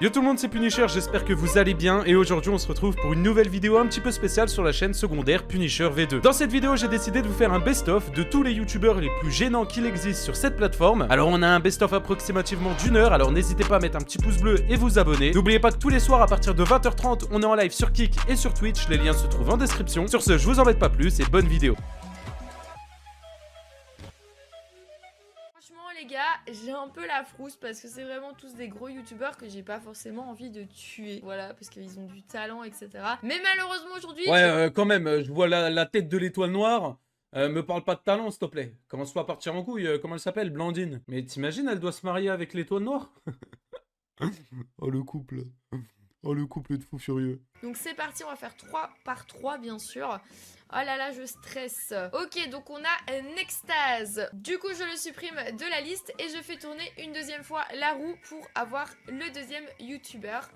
Yo tout le monde, c'est Punisher, j'espère que vous allez bien et aujourd'hui on se retrouve pour une nouvelle vidéo un petit peu spéciale sur la chaîne secondaire Punisher V2. Dans cette vidéo j'ai décidé de vous faire un best-of de tous les youtubeurs les plus gênants qu'il existe sur cette plateforme. Alors on a un best-of approximativement d'1 heure, alors n'hésitez pas à mettre un petit pouce bleu et vous abonner. N'oubliez pas que tous les soirs à partir de 20h30 on est en live sur Kick et sur Twitch, les liens se trouvent en description. Sur ce, je vous embête pas plus et bonne vidéo. Franchement les gars, j'ai un peu la frousse parce que c'est vraiment tous des gros youtubeurs que j'ai pas forcément envie de tuer. Voilà, parce qu'ils ont du talent, etc. Mais malheureusement aujourd'hui... Ouais, quand même, je vois la tête de l'étoile noire. Me parle pas de talent, s'il te plaît. Commence pas à partir en couille. Comment elle s'appelle? Blandine. Mais t'imagines, elle doit se marier avec l'étoile noire? Oh, le couple. Oh, le couple de fous furieux. Donc c'est parti, on va faire 3 par 3 bien sûr. Oh là là, je stresse. Ok, donc on a Nextase. Du coup, je le supprime de la liste et je fais tourner une deuxième fois la roue pour avoir le deuxième youtubeur.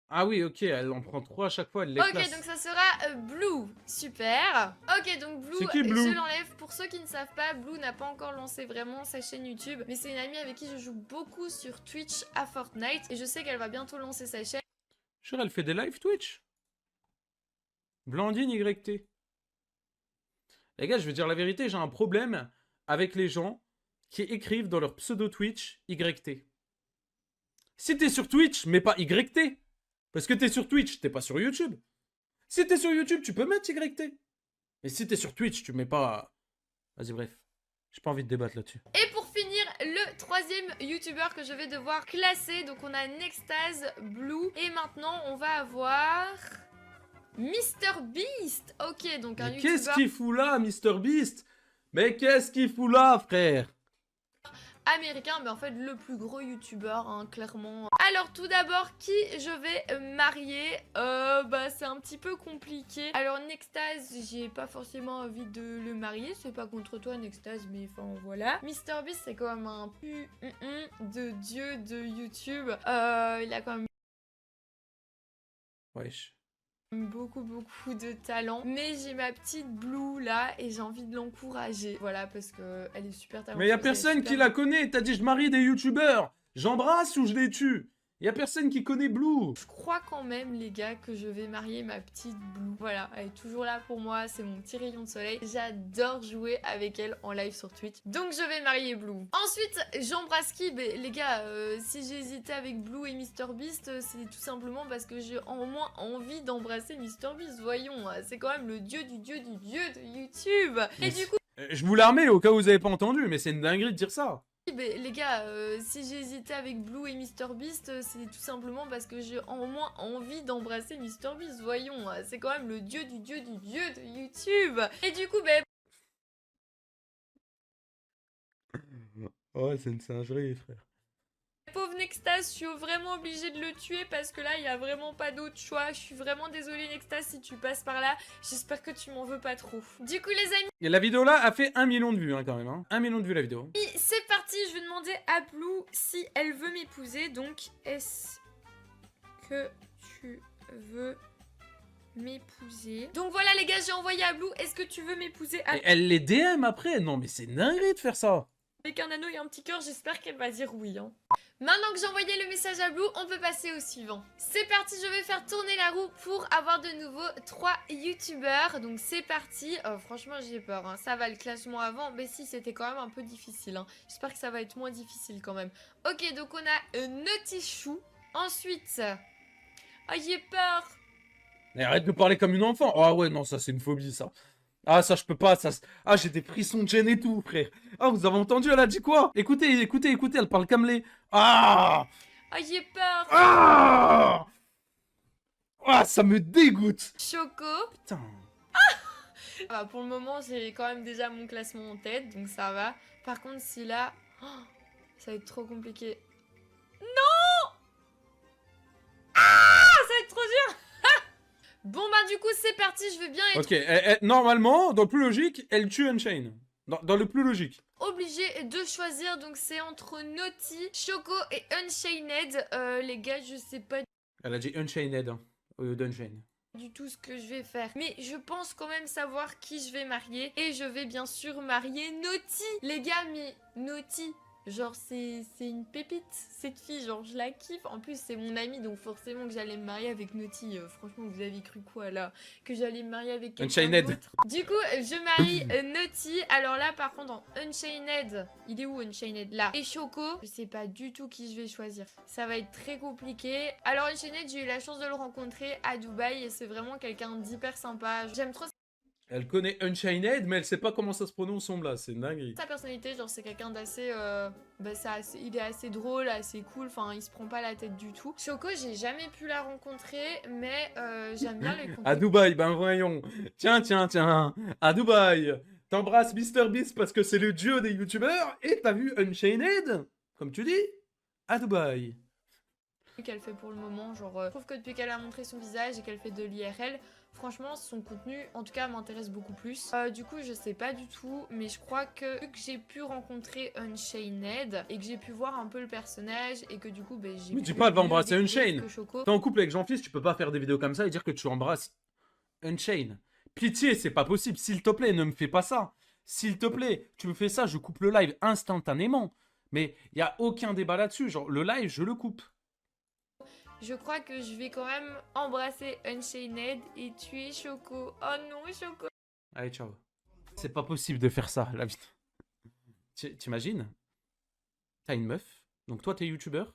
Ah oui, ok, elle en prend 3 à chaque fois, elle les classe. Ok, donc ça sera Blue. Super. Ok, donc Blue, C'est qui, Blue? je l'enlève. Pour ceux qui ne savent pas, Blue n'a pas encore lancé vraiment sa chaîne YouTube. Mais c'est une amie avec qui je joue beaucoup sur Twitch à Fortnite. Et je sais qu'elle va bientôt lancer sa chaîne. Jure, elle fait des live Twitch. Blandine YT. Les gars, je veux dire la vérité, j'ai un problème avec les gens qui écrivent dans leur pseudo Twitch YT. Si t'es sur Twitch, mets pas YT. Parce que t'es sur Twitch, t'es pas sur YouTube. Si t'es sur YouTube, tu peux mettre YT. Mais si t'es sur Twitch, tu mets pas... Vas-y, bref. J'ai pas envie de débattre là-dessus. Et pour finir, le troisième youtubeur que je vais devoir classer. Donc on a Nextase, Blue. Et maintenant, on va avoir... MrBeast. Ok, donc un Mais youtubeur... qu'est-ce qu'il fout là, MrBeast? Mais qu'est-ce qu'il fout là, frère? américain, mais en fait le plus gros youtubeur, hein, clairement. Alors tout d'abord, qui je vais marier? Bah c'est un petit peu compliqué. Alors Nextase, j'ai pas forcément envie de le marier, c'est pas contre toi Nextase, mais enfin voilà. MrBeast c'est quand même un de dieu de YouTube. Il a quand même Wesh. beaucoup de talent, mais j'ai ma petite Blue là et j'ai envie de l'encourager, voilà, parce que elle est super talentueuse. Mais y a personne qui la connaît, t'as dit je marie des youtubeurs. J'embrasse ou je les tue? Y a personne qui connaît Blue. Je crois quand même les gars que je vais marier ma petite Blue. Voilà, elle est toujours là pour moi, c'est mon petit rayon de soleil. J'adore jouer avec elle en live sur Twitch. Donc je vais marier Blue. Ensuite, j'embrasse qui? Les gars, si j'ai hésité avec Blue et MrBeast, c'est tout simplement parce que j'ai en moins envie d'embrasser MrBeast. Voyons, c'est quand même le dieu du dieu du dieu de YouTube. Et du coup... Je vous la remets au cas où vous avez pas entendu, mais c'est une dinguerie de dire ça. les gars, si j'ai hésité avec Blue et MrBeast, c'est tout simplement parce que j'ai en moins envie d'embrasser MrBeast. Voyons, c'est quand même le dieu du dieu du dieu de YouTube. Et du coup, Ouais, c'est une singerie, frère. pauvre Nextase, je suis vraiment obligée de le tuer parce que là, il n'y a vraiment pas d'autre choix. Je suis vraiment désolée Nextase si tu passes par là. J'espère que tu m'en veux pas trop. Du coup, les amis... Et la vidéo là a fait 1 million de vues, hein, quand même. Hein. 1 million de vues la vidéo. C'est parti, je vais demander à Blue si elle veut m'épouser. Donc, est-ce que tu veux m'épouser? Donc voilà les gars, j'ai envoyé à Blue. Est-ce que tu veux m'épouser Et elle les DM après? Non mais c'est une dinguerie de faire ça. avec un anneau et un petit cœur? J'espère qu'elle va dire oui. Hein. Maintenant que j'ai envoyé le message à Blue, on peut passer au suivant. C'est parti, je vais faire tourner la roue pour avoir de nouveau 3 youtubeurs. Donc c'est parti. Franchement j'ai peur, hein. Ça va le classement avant. Mais si, c'était quand même un peu difficile. Hein. J'espère que ça va être moins difficile quand même. Ok, donc on a Naughty Chou. Ensuite... Oh, j'ai peur. Mais arrête de parler comme une enfant. Ah ouais, non, ça c'est une phobie, ça. Ah, ça je peux pas, ça... Ah, j'ai des frissons de gêne et tout, frère. Ah, vous avez entendu, elle a dit quoi? Écoutez, écoutez, écoutez, elle parle comme les... Ah! Oh, j'ai peur. Ah! Ah, ça me dégoûte. Choco. Putain. Bah, pour le moment, j'ai quand même déjà mon classement en tête, donc ça va. Par contre, si là... Oh, ça va être trop compliqué. Non! Ah! Ça va être trop dur. Bon, bah du coup, c'est parti, je vais bien être... Ok, normalement, dans le plus logique, elle tue Unchained. Dans le plus logique. obligée de choisir, donc c'est entre Naughty, Choco et Unchained. Les gars, je sais pas Elle a dit Unchained, hein, au lieu d'Unchained. du tout ce que je vais faire, mais je pense quand même savoir qui je vais marier, et je vais bien sûr marier Naughty. Les gars, mais Naughty, Genre, c'est une pépite, cette fille. Genre, je la kiffe. En plus, c'est mon amie, donc forcément que j'allais me marier avec Naughty. Franchement, vous avez cru quoi, là? Que j'allais me marier avec quelqu'un Unchained. d'autre? Du coup, je marie Naughty. Alors là, par contre, en Unchained, il est où Unchained? Là. Et Choco, je sais pas du tout qui je vais choisir. Ça va être très compliqué. Alors, Unchained, j'ai eu la chance de le rencontrer à Dubaï et c'est vraiment quelqu'un d'hyper sympa. J'aime trop Elle connaît Unchained, mais elle sait pas comment ça se prononce son blast, c'est une dinguerie. sa personnalité. Genre, c'est quelqu'un d'assez. Il est assez drôle, assez cool. Enfin, il se prend pas la tête du tout. Choco, j'ai jamais pu la rencontrer, mais j'aime bien les À contacts. Dubaï, ben voyons. Tiens, À Dubaï. T'embrasses MrBeast parce que c'est le dieu des youtubeurs et t'as vu Unchained, comme tu dis, à Dubaï. Qu'elle fait pour le moment. Genre, je trouve que depuis qu'elle a montré son visage et qu'elle fait de l'IRL, franchement, son contenu, en tout cas, m'intéresse beaucoup plus. Du coup, je sais pas du tout, mais je crois que vu que j'ai pu rencontrer Unchained et que j'ai pu voir un peu le personnage et que du coup, ben, j'ai Mais pu dis pas, elle va mieux embrasser découvrir Unchained. que Choco. T'es en couple avec Jean-Fils, tu peux pas faire des vidéos comme ça et dire que tu embrasses Unchained. Pitié, c'est pas possible. S'il te plaît, ne me fais pas ça. S'il te plaît, tu me fais ça, je coupe le live instantanément. Mais il y a aucun débat là-dessus. Genre, le live, je le coupe. Je crois que je vais quand même embrasser Unchained et tuer Choco. Oh non, Choco. Allez, ciao. C'est pas possible de faire ça, la vie. T'imagines? T'as une meuf. Donc toi, t'es youtubeur.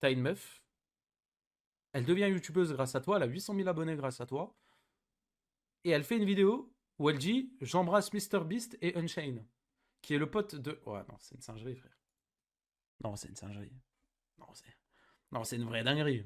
T'as une meuf. Elle devient youtubeuse grâce à toi. Elle a 800 000 abonnés grâce à toi. Et elle fait une vidéo où elle dit « J'embrasse MrBeast et Unchained », qui est le pote de... Ouais, non, c'est une singerie, frère. Non, c'est une singerie. Non, c'est une vraie dinguerie.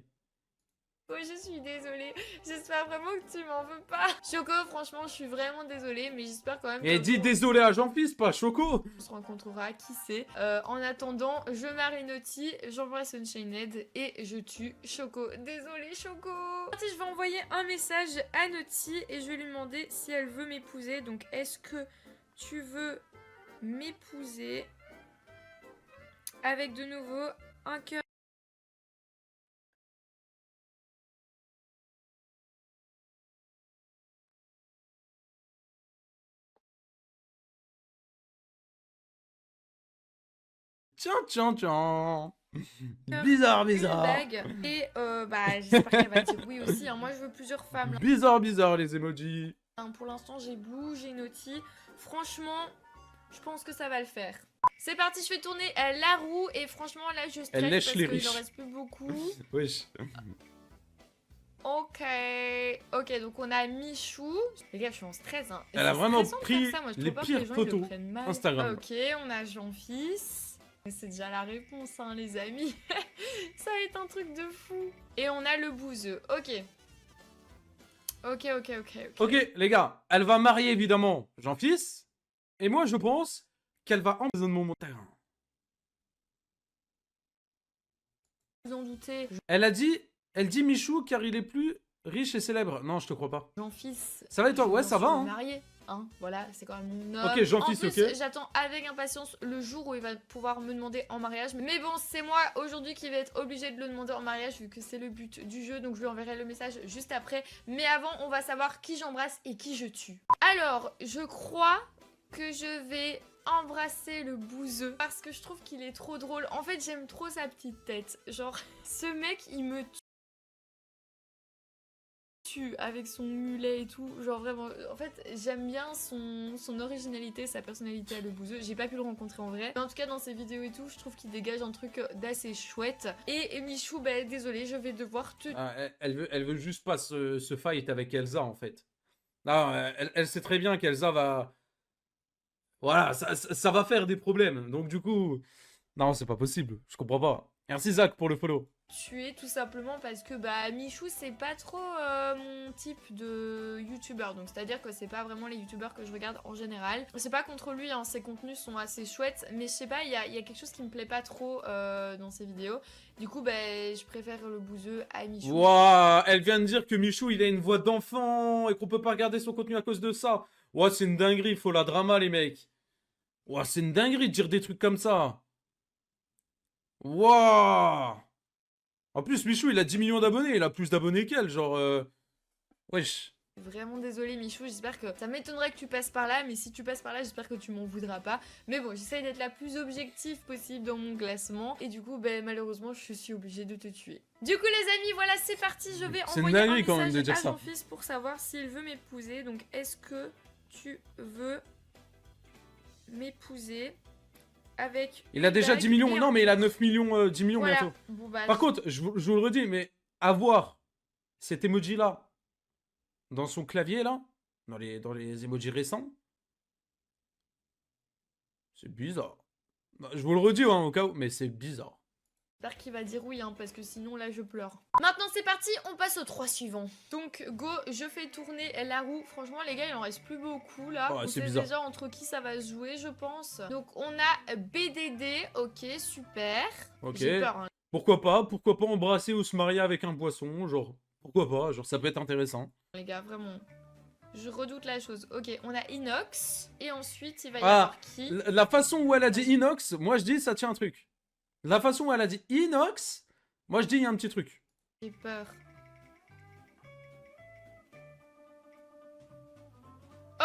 Oh, je suis désolée. J'espère vraiment que tu m'en veux pas. Choco, franchement, je suis vraiment désolée, mais j'espère quand même Et que dis désolé à Jean-Fils, pas Choco. on se rencontrera, qui sait. En attendant, je marie Naughty, j'embrasse Unchained et je tue Choco. Désolée, Choco. Je vais envoyer un message à Naughty et je vais lui demander si elle veut m'épouser. Donc, est-ce que tu veux m'épouser? Avec de nouveau un cœur. Tiens. Bizarre. Une bague. Et j'espère qu'elle va dire oui aussi. Hein. Moi, je veux plusieurs femmes. Là. Bizarre les emojis. Pour l'instant, j'ai Blue, j'ai Naughty. Franchement, je pense que ça va le faire. C'est parti, je fais tourner la roue. Et franchement, là, je stresse Elle lèche parce les qu'il riches. en reste plus beaucoup. Wesh. Ok, donc on a Michou. Les gars, je suis en stress. Hein. Elle a vraiment pris ça. Moi, je les trouve pas que pires les gens, ils photos le prennent mal. Instagram. Ok, on a Jean-Fils. C'est déjà la réponse, hein, les amis. Ça va être un truc de fou. Et on a le bouseux. Ok. Ok, les gars, elle va marier évidemment Jean-Fils. Et moi, je pense qu'elle va empoisonner mon terrain. Vous en doutez. Elle dit Michou car il est plus riche et célèbre. Non, je te crois pas. Jean-Fils. Ça va et toi? Ouais, ça va, hein. Marié, hein. Voilà, c'est quand même mon homme. Ok, Jean-Fils, en plus, ok. j'attends avec impatience le jour où il va pouvoir me demander en mariage. Mais bon, c'est moi aujourd'hui qui vais être obligée de le demander en mariage vu que c'est le but du jeu. Donc je lui enverrai le message juste après. Mais avant, on va savoir qui j'embrasse et qui je tue. Alors, je crois que je vais embrasser le bouseux parce que je trouve qu'il est trop drôle. En fait, j'aime trop sa petite tête. Genre, ce mec, il me tue avec son mulet et tout. Genre vraiment, en fait, j'aime bien son originalité, sa personnalité à le bouseux. J'ai pas pu le rencontrer en vrai. Mais en tout cas, dans ses vidéos et tout, je trouve qu'il dégage un truc d'assez chouette. Et Michou, bah désolé, je vais devoir te... Ah, elle veut juste pas se fight avec Elsa, en fait. Non, elle sait très bien qu'Elsa va... Voilà, ça va faire des problèmes. Donc du coup... Non, c'est pas possible. Je comprends pas. Merci Zach pour le follow. Tuer tout simplement parce que Michou c'est pas trop mon type de youtubeur, donc c'est à dire que c'est pas vraiment les youtubeurs que je regarde en général. C'est pas contre lui, hein, ses contenus sont assez chouettes, mais je sais pas, il y a quelque chose qui me plaît pas trop dans ses vidéos. Du coup je préfère le bouseux à Michou. Waouh, elle vient de dire que Michou il a une voix d'enfant et qu'on peut pas regarder son contenu à cause de ça. Ouah, c'est une dinguerie, faut la drama les mecs. Ouah, c'est une dinguerie de dire des trucs comme ça. Waouh. En plus, Michou, il a 10 millions d'abonnés. Il a plus d'abonnés qu'elle, genre... Wesh. Vraiment désolée Michou, j'espère que ça m'étonnerait que tu passes par là, mais si tu passes par là, j'espère que tu m'en voudras pas. Mais bon, j'essaye d'être la plus objective possible dans mon classement, et du coup, ben, malheureusement, je suis obligée de te tuer. Du coup les amis, voilà, c'est parti, je vais envoyer un message à mon fils pour savoir s'il veut m'épouser. Donc, est-ce que tu veux m'épouser avec... Il a déjà 10 millions, non mais il a 9 millions, 10 millions voilà. bientôt. Bon, bah, Par contre, je vous le redis, mais avoir cet emoji là dans son clavier là, dans les emojis récents, c'est bizarre. Je vous le redis hein, au cas où, mais c'est bizarre. J'espère qu'il va dire oui, hein, parce que sinon là je pleure. Maintenant c'est parti, on passe aux 3 suivants. Donc go, je fais tourner la roue. Franchement les gars, il en reste plus beaucoup là. Oh, on sait bizarre. déjà entre qui ça va se jouer, je pense. Donc on a BDD, ok, super. Ok. J'ai peur, hein. Pourquoi pas embrasser ou se marier avec un poisson, genre, pourquoi pas, genre ça peut être intéressant. Les gars, vraiment. Je redoute la chose. Ok, on a Inox. Et ensuite, il va y avoir qui? La façon où elle a dit Inox, moi je dis ça tient un truc. La façon où elle a dit Inox, moi je dis il y a un petit truc. J'ai peur.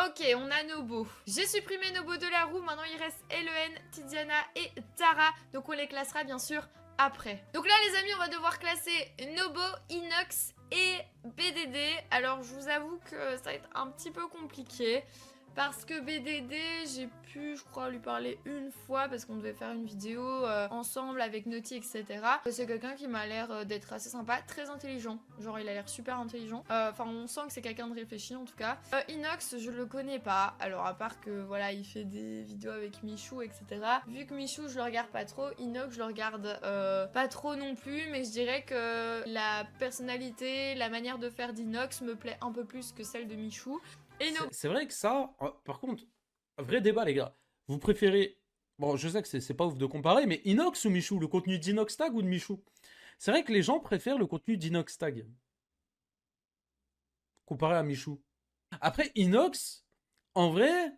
Ok, on a Nobo. J'ai supprimé Nobo de la roue. Maintenant, il reste Elen, Tiziana et Tara. Donc, on les classera bien sûr après. Donc là, les amis, on va devoir classer Nobo, Inox et BDD. Alors, je vous avoue que ça va être un petit peu compliqué. Parce que BDD, j'ai pu, je crois, lui parler une fois parce qu'on devait faire une vidéo ensemble avec Naughty, etc. C'est quelqu'un qui m'a l'air d'être assez sympa, très intelligent. Genre, il a l'air super intelligent. Enfin, on sent que c'est quelqu'un de réfléchi en tout cas. Inox, je le connais pas. Alors, à part que voilà, il fait des vidéos avec Michou, etc. Vu que Michou, je le regarde pas trop, Inox, je le regarde pas trop non plus. Mais je dirais que la personnalité, la manière de faire d'Inox me plaît un peu plus que celle de Michou. C'est vrai que ça, par contre, vrai débat les gars, vous préférez, bon je sais que c'est pas ouf de comparer, mais Inox ou Michou, le contenu d'Inox Tag ou de Michou? C'est vrai que les gens préfèrent le contenu d'Inox Tag, comparé à Michou. Après Inox, en vrai,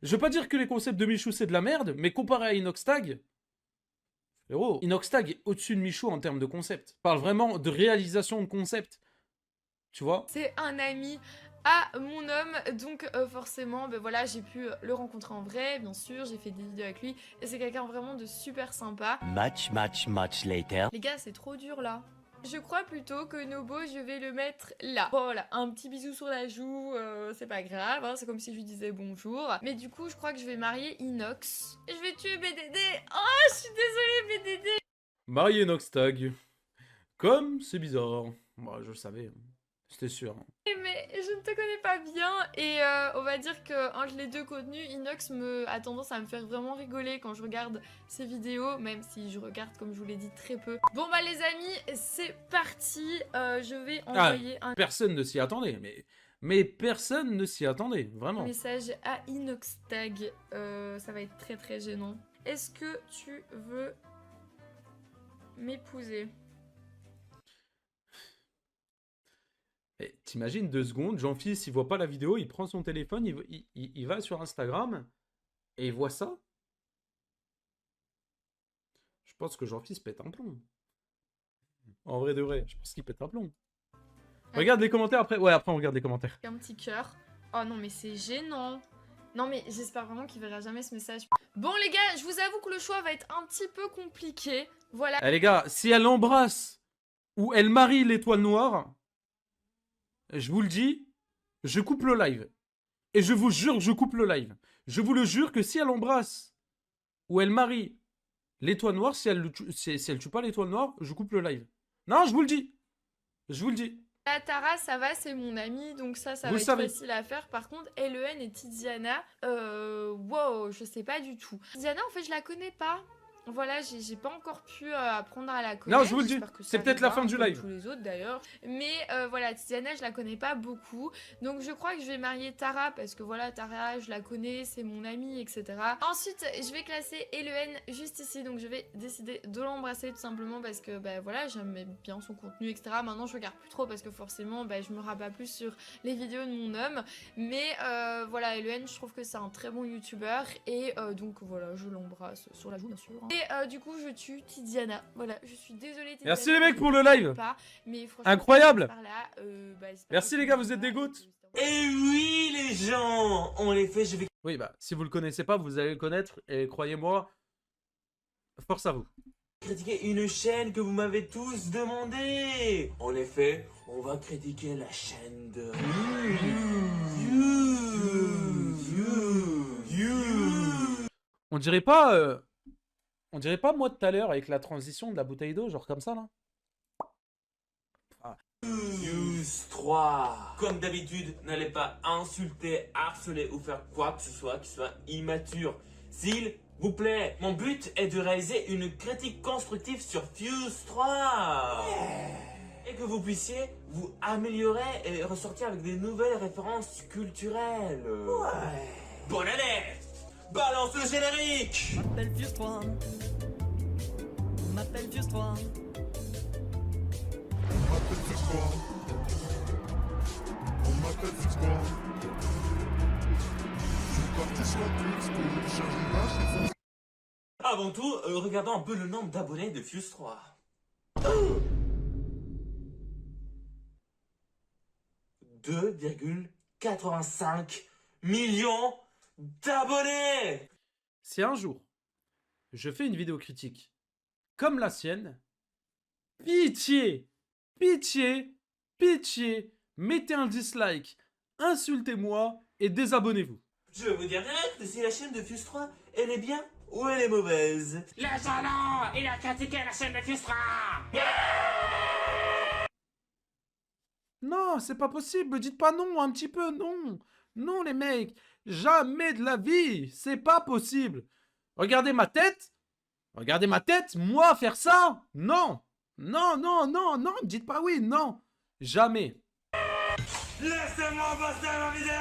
je veux pas dire que les concepts de Michou c'est de la merde, mais comparé à Inox Tag, frérot, Inox Tag est au-dessus de Michou en termes de concept. Je parle vraiment de réalisation de concept, tu vois? C'est un ami à mon homme, donc forcément ben voilà, j'ai pu le rencontrer en vrai, bien sûr, j'ai fait des vidéos avec lui et c'est quelqu'un vraiment de super sympa. Much later. Les gars, c'est trop dur là. Je crois plutôt que Nobo, je vais le mettre là. Voilà, un petit bisou sur la joue, c'est pas grave, hein, c'est comme si je lui disais bonjour. Mais du coup, je crois que je vais marier Inox. Et je vais tuer BDD. Oh, je suis désolée BDD. Marier Inox Tag. Comme c'est bizarre. Moi, je le savais. C'était sûr. Mais je ne te connais pas bien et on va dire que entre les deux contenus, Inox a tendance à me faire vraiment rigoler quand je regarde ses vidéos, même si je regarde, comme je vous l'ai dit, très peu. Bon bah les amis, c'est parti. Je vais envoyer un personne ne s'y attendait, mais personne ne s'y attendait, vraiment. Message à Inox Tag. Ça va être très très gênant. Est-ce que tu veux m'épouser? T'imagines 2 secondes, Jean-Fils, il voit pas la vidéo, il prend son téléphone, il va sur Instagram et il voit ça. Je pense que Jean-Fils pète un plomb. En vrai de vrai, je pense qu'il pète un plomb. Regarde les commentaires après. Ouais, après on regarde les commentaires. Un petit cœur. Oh non mais c'est gênant. Non mais j'espère vraiment qu'il verra jamais ce message. Bon les gars, je vous avoue que le choix va être un petit peu compliqué. Voilà. Eh les gars, si elle embrasse ou elle marie l'étoile noire, je vous le dis, je coupe le live. Et je vous jure que je coupe le live. Je vous le jure que si elle embrasse ou elle marie l'étoile noire, si elle tue pas l'étoile noire, je coupe le live. Non, je vous le dis. Je vous le dis. La Tara, ça va, c'est mon ami, donc ça va être facile à faire. Par contre, Elen et Tiziana, wow, je sais pas du tout. Tiziana, en fait, je la connais pas. Voilà, j'ai pas encore pu apprendre à la connaître. Non, je vous le dis, c'est peut-être la fin du live. Tous les autres d'ailleurs. Mais voilà, Tiziana, je la connais pas beaucoup. Donc je crois que je vais marier Tara parce que voilà, Tara, je la connais, c'est mon amie, etc. Ensuite, je vais classer Elen juste ici. Donc je vais décider de l'embrasser tout simplement parce que bah, voilà, j'aimais bien son contenu, etc. Maintenant, je regarde plus trop parce que forcément, bah, je me rabats plus sur les vidéos de mon homme. Mais voilà, Elen, je trouve que c'est un très bon youtubeur. Et donc voilà, je l'embrasse sur la joue, bien sûr. Hein. Et du coup, je tue Tiziana. Voilà, je suis désolée. Tiziana, Merci les mecs pour le live. pas, mais franchement, Incroyable. par là, Merci les gars, vous êtes des goûts. Et oui les gens, on les fait, je vais Oui, bah, si vous le connaissez pas, vous allez le connaître. Et croyez-moi, force à vous. critiquer une chaîne que vous m'avez tous demandé. En effet, on va critiquer la chaîne de... On dirait pas moi tout à l'heure avec la transition de la bouteille d'eau, genre comme ça là. Fuse 3. Comme d'habitude, n'allez pas insulter, harceler ou faire quoi que ce soit qui soit immature. S'il vous plaît, mon but est de réaliser une critique constructive sur Fuse 3. Et que vous puissiez vous améliorer et ressortir avec des nouvelles références culturelles. Bonne année. Balance le générique. M'appelle Fuse 3. M'appelle Fuse 3. On m'appelle Fuse 3. Je suis parti sur Twitch pour chercher une vache. Avant tout, regardons un peu le nombre d'abonnés de Fuse 3. 2,85 millions d'abonnés. Si un jour, je fais une vidéo critique comme la sienne, pitié, pitié, pitié, mettez un dislike, insultez-moi et désabonnez-vous. Je vous dire direct si la chaîne de Fuse 3, elle est bien ou elle est mauvaise. Le salon, il a critiqué la chaîne de Fuse 3. Non, c'est pas possible, me dites pas non, un petit peu, non. Non les mecs, jamais de la vie, c'est pas possible. Regardez ma tête, moi faire ça, non. Non, non, non, non, me dites pas oui, non. Jamais. Laissez-moi passer ma vidéo.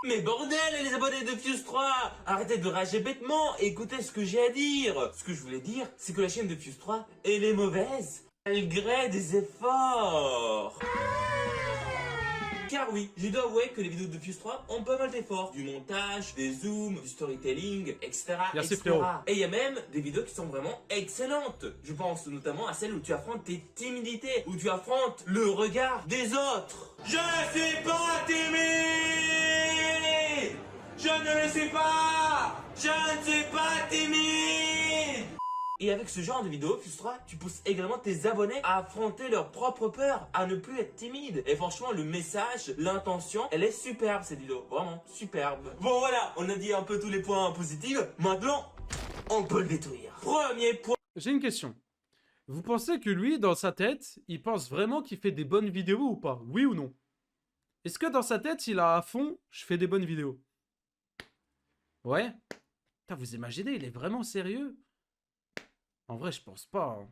Mais bordel, les abonnés de Fuse 3, arrêtez de rager bêtement, écoutez ce que j'ai à dire. Ce que je voulais dire, c'est que la chaîne de Fuse 3, elle est mauvaise, malgré des efforts. Car oui, je dois avouer que les vidéos de Fuse 3 ont pas mal d'efforts. Du montage, des zooms, du storytelling, etc. Merci, etc. frérot. Et il y a même des vidéos qui sont vraiment excellentes. Je pense notamment à celle où tu affrontes tes timidités, où tu affrontes le regard des autres. Je ne suis pas timide. Je ne le suis pas. Je ne suis pas timide. Et avec ce genre de vidéo, Fuse 3, tu pousses également tes abonnés à affronter leur propre peur, à ne plus être timide. Et franchement, le message, l'intention, elle est superbe cette vidéo. Vraiment, superbe. Bon voilà, on a dit un peu tous les points positifs. Maintenant, on peut le détruire. Premier point. J'ai une question. Vous pensez que lui, dans sa tête, il pense vraiment qu'il fait des bonnes vidéos ou pas? Oui ou non? Est-ce que dans sa tête, il a à fond, je fais des bonnes vidéos? Ouais? Putain, vous imaginez, il est vraiment sérieux? En vrai, je pense pas. Hein.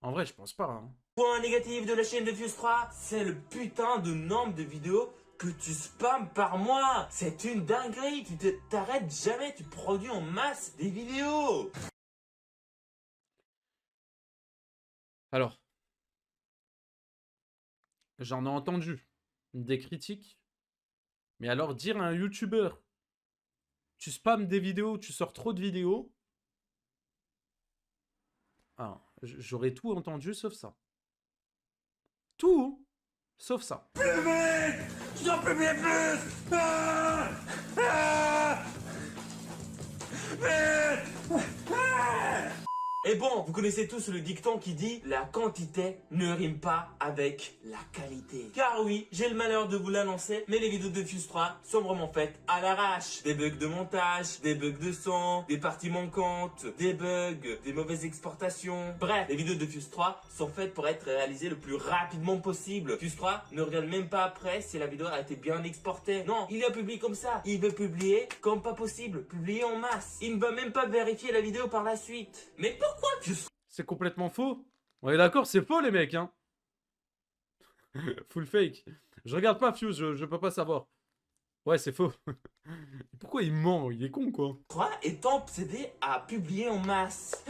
En vrai, je pense pas. Hein. Point négatif de la chaîne de Fuse 3, c'est le putain de nombre de vidéos que tu spams par mois. C'est une dinguerie, tu t'arrêtes jamais, tu produis en masse des vidéos. Alors, j'en ai entendu des critiques. Mais alors, dire à un YouTuber, tu spams des vidéos, tu sors trop de vidéos. Ah, j'aurais tout entendu sauf ça. Tout, sauf ça. Plus vite, je dois publier plus. Et bon, vous connaissez tous le dicton qui dit « La quantité ne rime pas avec la qualité ». Car oui, j'ai le malheur de vous l'annoncer, mais les vidéos de Fuse 3 sont vraiment faites à l'arrache. Des bugs de montage, des bugs de son, des parties manquantes, des bugs, des mauvaises exportations. Bref, les vidéos de Fuse 3 sont faites pour être réalisées le plus rapidement possible. Fuse 3 ne regarde même pas après si la vidéo a été bien exportée. Non, il la publie comme ça. Il veut publier comme pas possible, publier en masse. Il ne va même pas vérifier la vidéo par la suite. Mais pourquoi Fuse? C'est complètement faux. On est d'accord, c'est faux les mecs, hein. Full fake. Je regarde pas Fuse, je peux pas savoir. Ouais, c'est faux. Pourquoi il ment? Il est con, quoi. 3 est obsédé à publier en masse.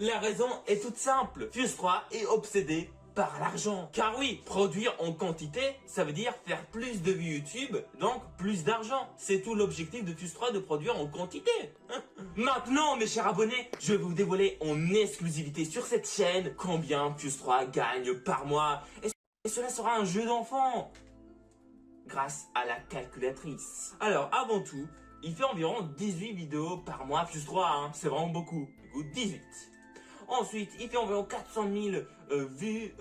La raison est toute simple. Fuse 3 est obsédé par l'argent. Car oui, produire en quantité, ça veut dire faire plus de vues YouTube, donc plus d'argent. C'est tout l'objectif de Fuse 3 de produire en quantité. Maintenant, mes chers abonnés, je vais vous dévoiler en exclusivité sur cette chaîne combien Fuse 3 gagne par mois. Et cela sera un jeu d'enfant grâce à la calculatrice. Alors, avant tout, il fait environ 18 vidéos par mois, Fuse 3, hein, c'est vraiment beaucoup. Du coup, 18. Ensuite, il fait environ 400 000 vues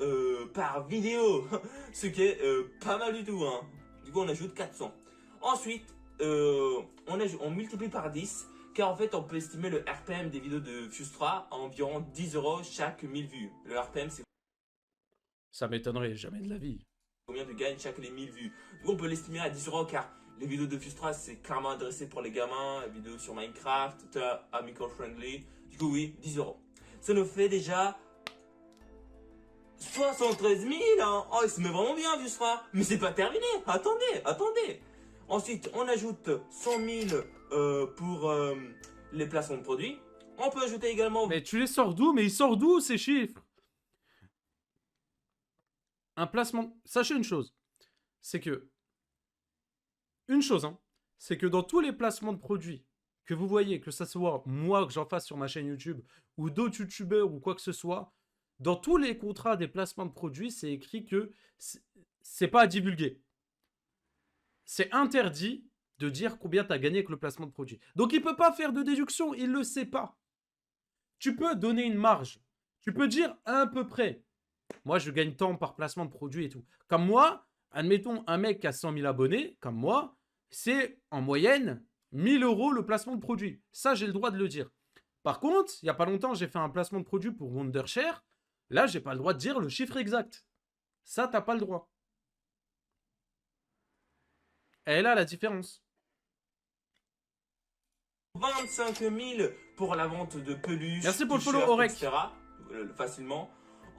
par vidéo, ce qui est pas mal du tout, hein. Du coup, on ajoute 400. Ensuite, on multiplie par 10, car en fait, on peut estimer le RPM des vidéos de Fuse 3 à environ 10 € chaque 1000 vues. Le RPM, c'est Ça m'étonnerait jamais de la vie. combien tu gagnes chaque les 1000 vues. Du coup, on peut l'estimer à 10 € car les vidéos de Fuse 3, c'est clairement adressé pour les gamins. Les vidéos sur Minecraft, amical friendly. Du coup, oui, 10 €. Ça nous fait déjà 73 000. Hein. Oh, il se met vraiment bien, Fuse 3. Mais c'est pas terminé. Attendez. Ensuite, on ajoute 100 000 pour les placements de produits. On peut ajouter également... Mais tu les sors d'où? Mais ils sortent d'où ces chiffres? Un placement... Sachez une chose. C'est que... Une chose, hein. C'est que dans tous les placements de produits que vous voyez, que ça soit moi que j'en fasse sur ma chaîne YouTube ou d'autres youtubeurs ou quoi que ce soit, dans tous les contrats des placements de produits, c'est écrit que c'est pas à divulguer. C'est interdit de dire combien tu as gagné avec le placement de produit. Donc il peut pas faire de déduction, il le sait pas. Tu peux donner une marge. Tu peux dire à peu près. Moi, je gagne tant par placement de produit et tout. Comme moi, admettons un mec qui a 100 000 abonnés, comme moi, c'est en moyenne 1000 € le placement de produit. Ça, j'ai le droit de le dire. Par contre, il n'y a pas longtemps, j'ai fait un placement de produit pour Wondershare. Là, j'ai pas le droit de dire le chiffre exact. Ça, t'as pas le droit. Et là, la différence. 25 000 pour la vente de peluches, Merci pour le follow, t-shirts, Orek. etc. Facilement.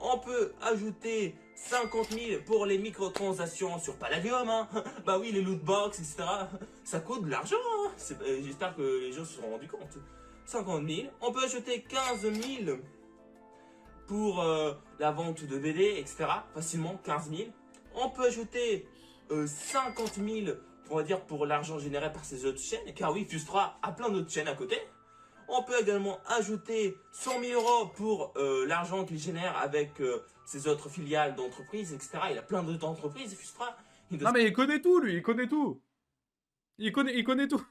On peut ajouter 50 000 pour les microtransactions sur Palladium. Hein. Bah oui, les loot box, etc. Ça coûte de l'argent. Hein. J'espère que les gens se sont rendus compte. 50 000. On peut ajouter 15 000 pour la vente de BD, etc. Facilement, 15 000. On peut ajouter 50 000, on va dire, pour l'argent généré par ces autres chaînes. Car oui, Fuse 3 a plein d'autres chaînes à côté. On peut également ajouter 100 000 € pour l'argent qu'il génère avec ses autres filiales d'entreprises, etc. Il a plein d'autres entreprises, Fuse 3. Non mais il connaît tout, lui, il connaît tout. Il connaît tout.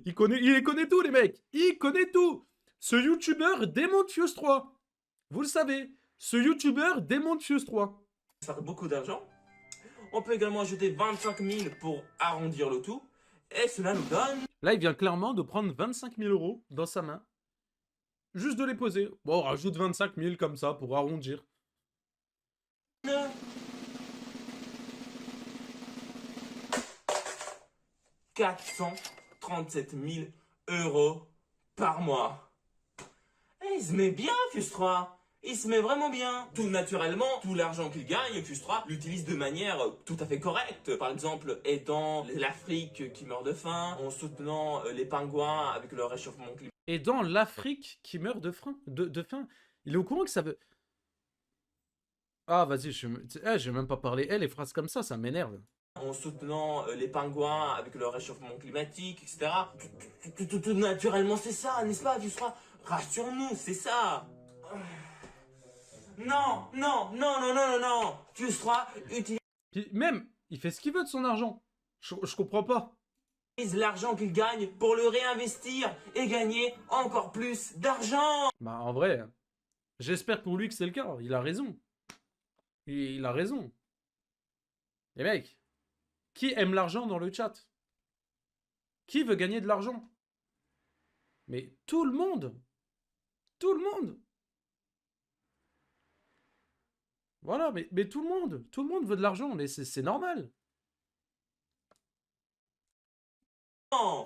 Il connaît tout, les mecs. Il connaît tout. Ce youtubeur démonte Fuse 3. Vous le savez, ce youtubeur démonte Fuse 3. Ça fait beaucoup d'argent. On peut également ajouter 25 000 pour arrondir le tout. Et cela nous donne... Là, il vient clairement de prendre 25 000 € dans sa main. Juste de les poser. Bon, on rajoute 25 000 comme ça pour arrondir. 437 000 € par mois. Et il se met bien, Fuse 3. Il se met vraiment bien. Tout naturellement, tout l'argent qu'il gagne, Fuse 3 l'utilise de manière tout à fait correcte. Par exemple, aidant l'Afrique qui meurt de faim, en soutenant les pingouins avec le réchauffement climatique. Et dans l'Afrique qui meurt de faim, il est au courant que ça veut... Ah, vas-y, j'ai même pas parlé. Les phrases comme ça m'énerve. En soutenant les pingouins avec le réchauffement climatique, etc. Tout naturellement, c'est ça, n'est-ce pas, Fuse 3? Rassure-nous, c'est ça. Non. Fuse 3 utilise Puis même, il fait ce qu'il veut de son argent. Je comprends pas. l'argent qu'il gagne pour le réinvestir et gagner encore plus d'argent. Bah, en vrai, j'espère pour lui que c'est le cas. Il a raison. Il a raison. Les mecs, qui aime l'argent dans le chat? Qui veut gagner de l'argent? Mais tout le monde. Tout le monde. Voilà, mais tout le monde veut de l'argent, mais c'est normal.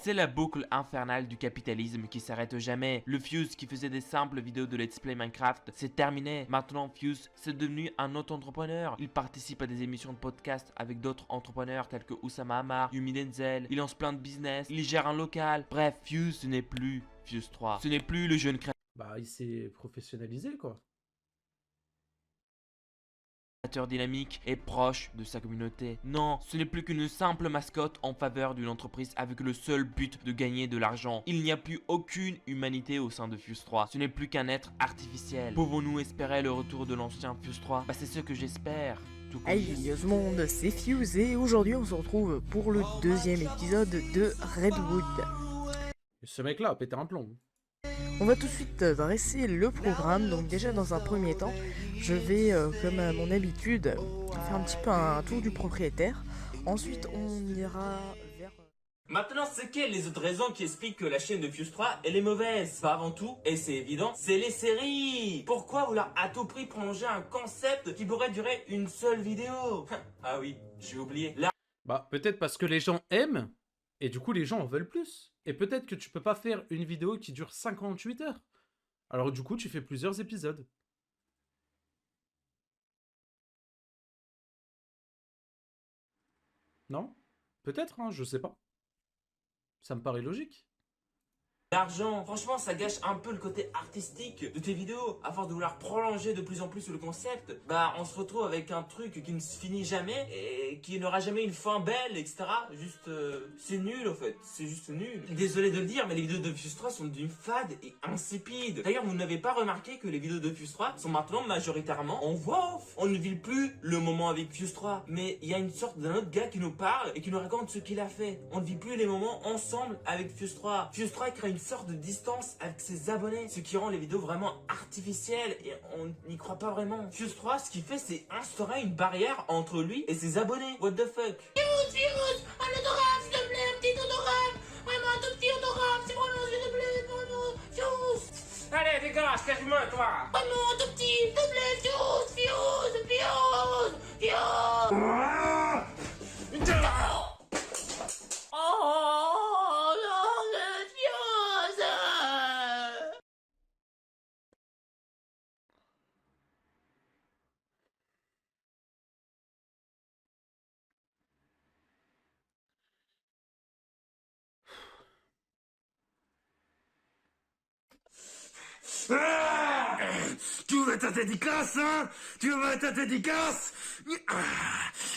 C'est la boucle infernale du capitalisme qui s'arrête jamais. Le Fuse qui faisait des simples vidéos de Let's Play Minecraft, c'est terminé. Maintenant Fuse, c'est devenu un auto-entrepreneur. Il participe à des émissions de podcast avec d'autres entrepreneurs tels que Oussama Ammar, Yumi Denzel. Il lance plein de business, il gère un local. Bref, Fuse, ce n'est plus Fuse 3. Ce n'est plus le jeune créateur. Bah, il s'est professionnalisé, quoi. dynamique et proche de sa communauté. Non, ce n'est plus qu'une simple mascotte en faveur d'une entreprise avec le seul but de gagner de l'argent. Il n'y a plus aucune humanité au sein de Fuse 3. Ce n'est plus qu'un être artificiel. Pouvons-nous espérer le retour de l'ancien Fuse 3? Bah c'est ce que j'espère. Hey ce monde, c'est Fuse et aujourd'hui on se retrouve pour le deuxième épisode de Redwood. Ce mec-là a pété un plomb. On va tout de suite dresser le programme, donc déjà dans un premier temps, je vais, comme à mon habitude, faire un petit peu un tour du propriétaire. Ensuite on ira vers... Maintenant, c'est quelles les autres raisons qui expliquent que la chaîne de Fuse 3, elle est mauvaise? Bah avant tout, et c'est évident, c'est les séries. Pourquoi vouloir à tout prix prolonger un concept qui pourrait durer une seule vidéo? Ah oui, j'ai oublié. Bah, peut-être parce que les gens aiment, et du coup les gens en veulent plus. Et peut-être que tu peux pas faire une vidéo qui dure 58 heures. Alors du coup, tu fais plusieurs épisodes. Non? Peut-être, hein, je sais pas. Ça me paraît logique. L'argent, franchement, ça gâche un peu le côté artistique de tes vidéos. À force de vouloir prolonger de plus en plus le concept, bah on se retrouve avec un truc qui ne se finit jamais et qui n'aura jamais une fin belle, etc. Juste, c'est nul en fait, c'est juste nul. Désolé de le dire, mais les vidéos de Fuse 3 sont d'une fade et insipide. D'ailleurs, vous n'avez pas remarqué que les vidéos de Fuse 3 sont maintenant majoritairement en voix off. On ne vit plus le moment avec Fuse 3, mais il y a une sorte d'un autre gars qui nous parle et qui nous raconte ce qu'il a fait. On ne vit plus les moments ensemble avec Fuse 3. Fuse 3 crée une sorte de distance avec ses abonnés, ce qui rend les vidéos vraiment artificielles et on n'y croit pas vraiment. Fuse 3, ce qu'il fait, c'est instaurer une barrière entre lui et ses abonnés. What the fuck? Fuse, un autographe, s'il te plaît, un petit autographe. Vraiment un tout petit autographe, c'est vraiment, s'il te plaît, vraiment, Fuse. Allez, dégage, cache-moi, toi. Vraiment un tout petit, s'il te plaît, Fuse, Fuse, Fuse, Fuse. Oh, non, Fuse. Tu veux ta dédicace, hein? Tu veux ta dédicace?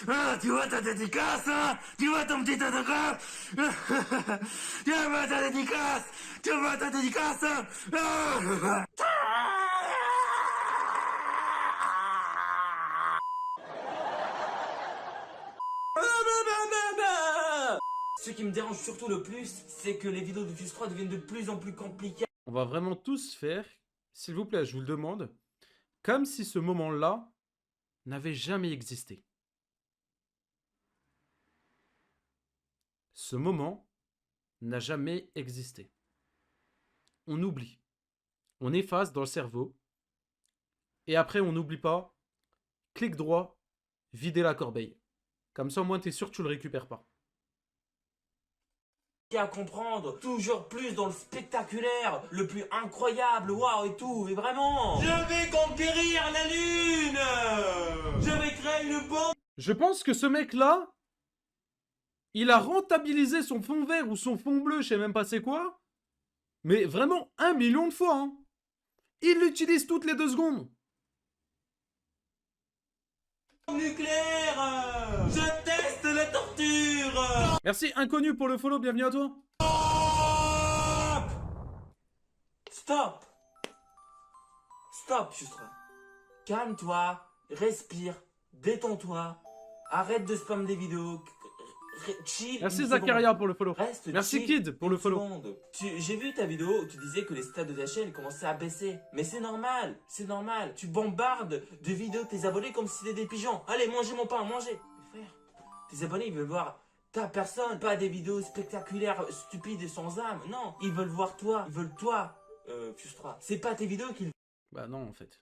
Ah, tu veux ta dédicace, hein? Tu veux ton petit autographe? Tu veux ta dédicace? Tu veux ta dédicace, hein? Ce qui me dérange surtout le plus, c'est que les vidéos de Fuse 3 deviennent de plus en plus compliquées. On va vraiment tous faire, s'il vous plaît, je vous le demande, comme si ce moment-là n'avait jamais existé. Ce moment n'a jamais existé. On oublie. On efface dans le cerveau. Et après, on n'oublie pas. Clic droit, vider la corbeille. Comme ça, au moins, tu es sûr que tu le récupères pas. À comprendre, toujours plus dans le spectaculaire, le plus incroyable, waouh et tout, et vraiment. Je vais conquérir la lune. Je vais créer une bombe. Je pense que ce mec-là, il a rentabilisé son fond vert ou son fond bleu, je sais même pas c'est quoi. Mais vraiment 1 million de fois. Hein. Il l'utilise toutes les 2 secondes. Nucléaire. Je teste la torture. Merci Inconnu pour le follow, bienvenue à toi. Stop. Stop, Fuse 3. Calme-toi, respire, détends-toi, arrête de spam des vidéos, chill. Merci Zakaria pour le follow. Reste Merci chill Kid pour le une follow. seconde. J'ai vu ta vidéo où tu disais que les stats de ta chaîne commençaient à baisser. Mais c'est normal, c'est normal. Tu bombardes de vidéos de tes abonnés comme si c'était des pigeons. Allez, mangez mon pain, mangez. Mais frère, tes abonnés, ils veulent voir ta personne, pas des vidéos spectaculaires, stupides et sans âme. Non, ils veulent voir toi, ils veulent toi, Fuse 3. C'est pas tes vidéos qu'ils... Bah non en fait.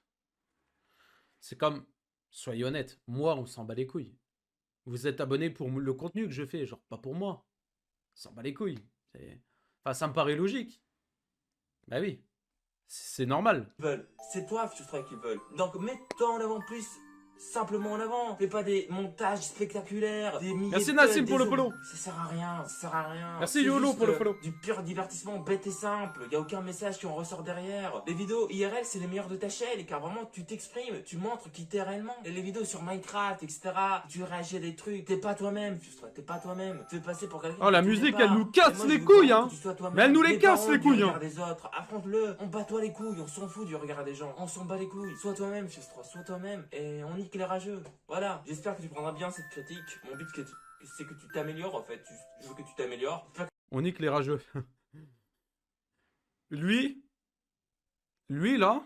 C'est comme, soyez honnête, moi on s'en bat les couilles. Vous êtes abonné pour le contenu que je fais, genre pas pour moi. On s'en bat les couilles. Enfin ça me paraît logique. Bah oui, c'est normal. veulent. C'est toi, Fuse 3, qu'ils veulent. Donc mets-toi en avant plus simplement en avant. Fais pas des montages spectaculaires, des milliers Merci de Nassim cuts, pour le des follow. Ça sert à rien, ça sert à rien. Merci C'est YOLO juste, pour le follow. Du pur divertissement bête et simple. Y a aucun message qui en ressort derrière. Les vidéos IRL, c'est les meilleures de ta chaîne, car vraiment tu t'exprimes, tu montres qui t'es réellement. Et les vidéos sur Minecraft, etc., tu réagis à des trucs, t'es pas toi-même, t'es pas toi-même. Tu veux passer pour quelqu'un. Oh, la que tu musique, n'es pas. elle nous Et casse moi, les je veux couilles, vraiment hein. que tu sois toi-même. Mais elle nous les casse, parents les du couilles, hein. regard des autres, affronte-le. On bat toi les couilles, on s'en fout du regard des gens. On s'en bat les couilles. Sois toi-même, Fuse 3, sois toi-même. Et on nique les rageux. Voilà. J'espère que tu prendras bien cette critique. Mon but, c'est que tu t'améliores, en fait. Je veux que tu t'améliores. On nique les rageux. Lui, là,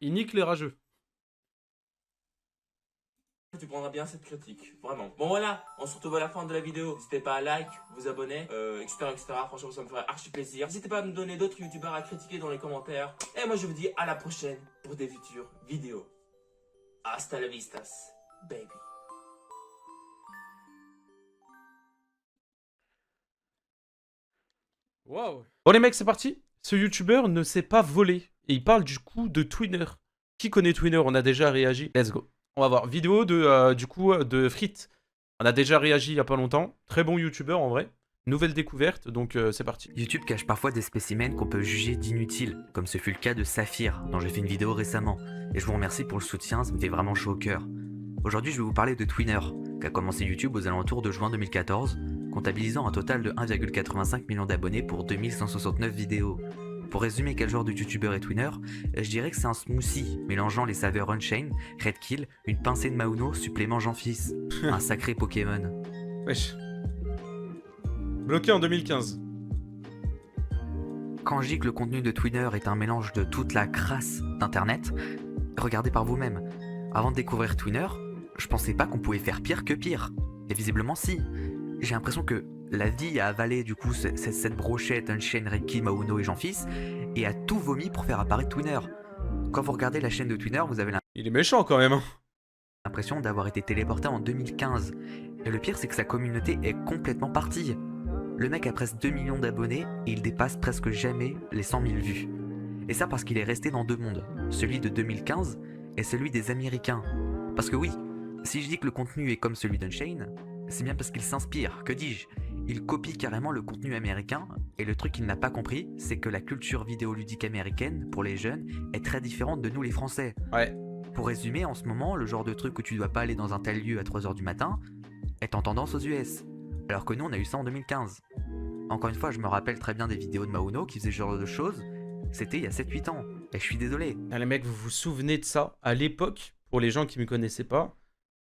il nique les rageux. Tu prendras bien cette critique, vraiment. Bon voilà, on se retrouve à la fin de la vidéo. N'hésitez pas à like, vous abonner, etc., etc. Franchement, ça me ferait archi plaisir. N'hésitez pas à me donner d'autres youtubeurs à critiquer dans les commentaires. Et moi, je vous dis à la prochaine pour des futures vidéos. Hasta la vistas, baby. Wow. Bon les mecs, c'est parti. Ce youtubeur ne s'est pas volé. Et il parle du coup de Twinner. Qui connaît Twinner? On a déjà réagi. Let's go. On va voir. Vidéo de, du coup de Frites. On a déjà réagi il y a pas longtemps. Très bon youtubeur en vrai. Nouvelle découverte, donc c'est parti. YouTube cache parfois des spécimens qu'on peut juger d'inutiles, comme ce fut le cas de Saphir, dont j'ai fait une vidéo récemment. Et je vous remercie pour le soutien, ça me fait vraiment chaud au cœur. Aujourd'hui, je vais vous parler de Twinner, qui a commencé YouTube aux alentours de juin 2014, comptabilisant un total de 1,85 million d'abonnés pour 2169 vidéos. Pour résumer quel genre de youtubeur est Twinner, je dirais que c'est un smoothie mélangeant les saveurs Unchained, Redkill, une pincée de Mauno, supplément Jean-Fils. Un sacré Pokémon. Wesh. Bloqué en 2015. Quand je dis que le contenu de Twinner est un mélange de toute la crasse d'internet, regardez par vous-même. Avant de découvrir Twinner, je pensais pas qu'on pouvait faire pire que pire. Et visiblement si. J'ai l'impression que la vie a avalé du coup cette brochette Unchained, Redkill, Mauno et Jean-Fils et a tout vomi pour faire apparaître Twinner. Quand vous regardez la chaîne de Twinner, vous avez Il est méchant quand même. l'impression d'avoir été téléporté en 2015. Et le pire, c'est que sa communauté est complètement partie. Le mec a presque 2 millions d'abonnés et il dépasse presque jamais les 100 000 vues. Et ça parce qu'il est resté dans deux mondes, celui de 2015 et celui des Américains. Parce que oui, si je dis que le contenu est comme celui d'Unchained, c'est bien parce qu'il s'inspire, que dis-je, il copie carrément le contenu américain, et le truc qu'il n'a pas compris, c'est que la culture vidéoludique américaine, pour les jeunes, est très différente de nous les Français. Ouais. Pour résumer, en ce moment, le genre de truc où tu dois pas aller dans un tel lieu à 3h du matin est en tendance aux US, alors que nous on a eu ça en 2015. Encore une fois, je me rappelle très bien des vidéos de Mauno qui faisaient ce genre de choses, c'était il y a 7-8 ans, et je suis désolé. Ah, les mecs, vous vous souvenez de ça? À l'époque, pour les gens qui me connaissaient pas,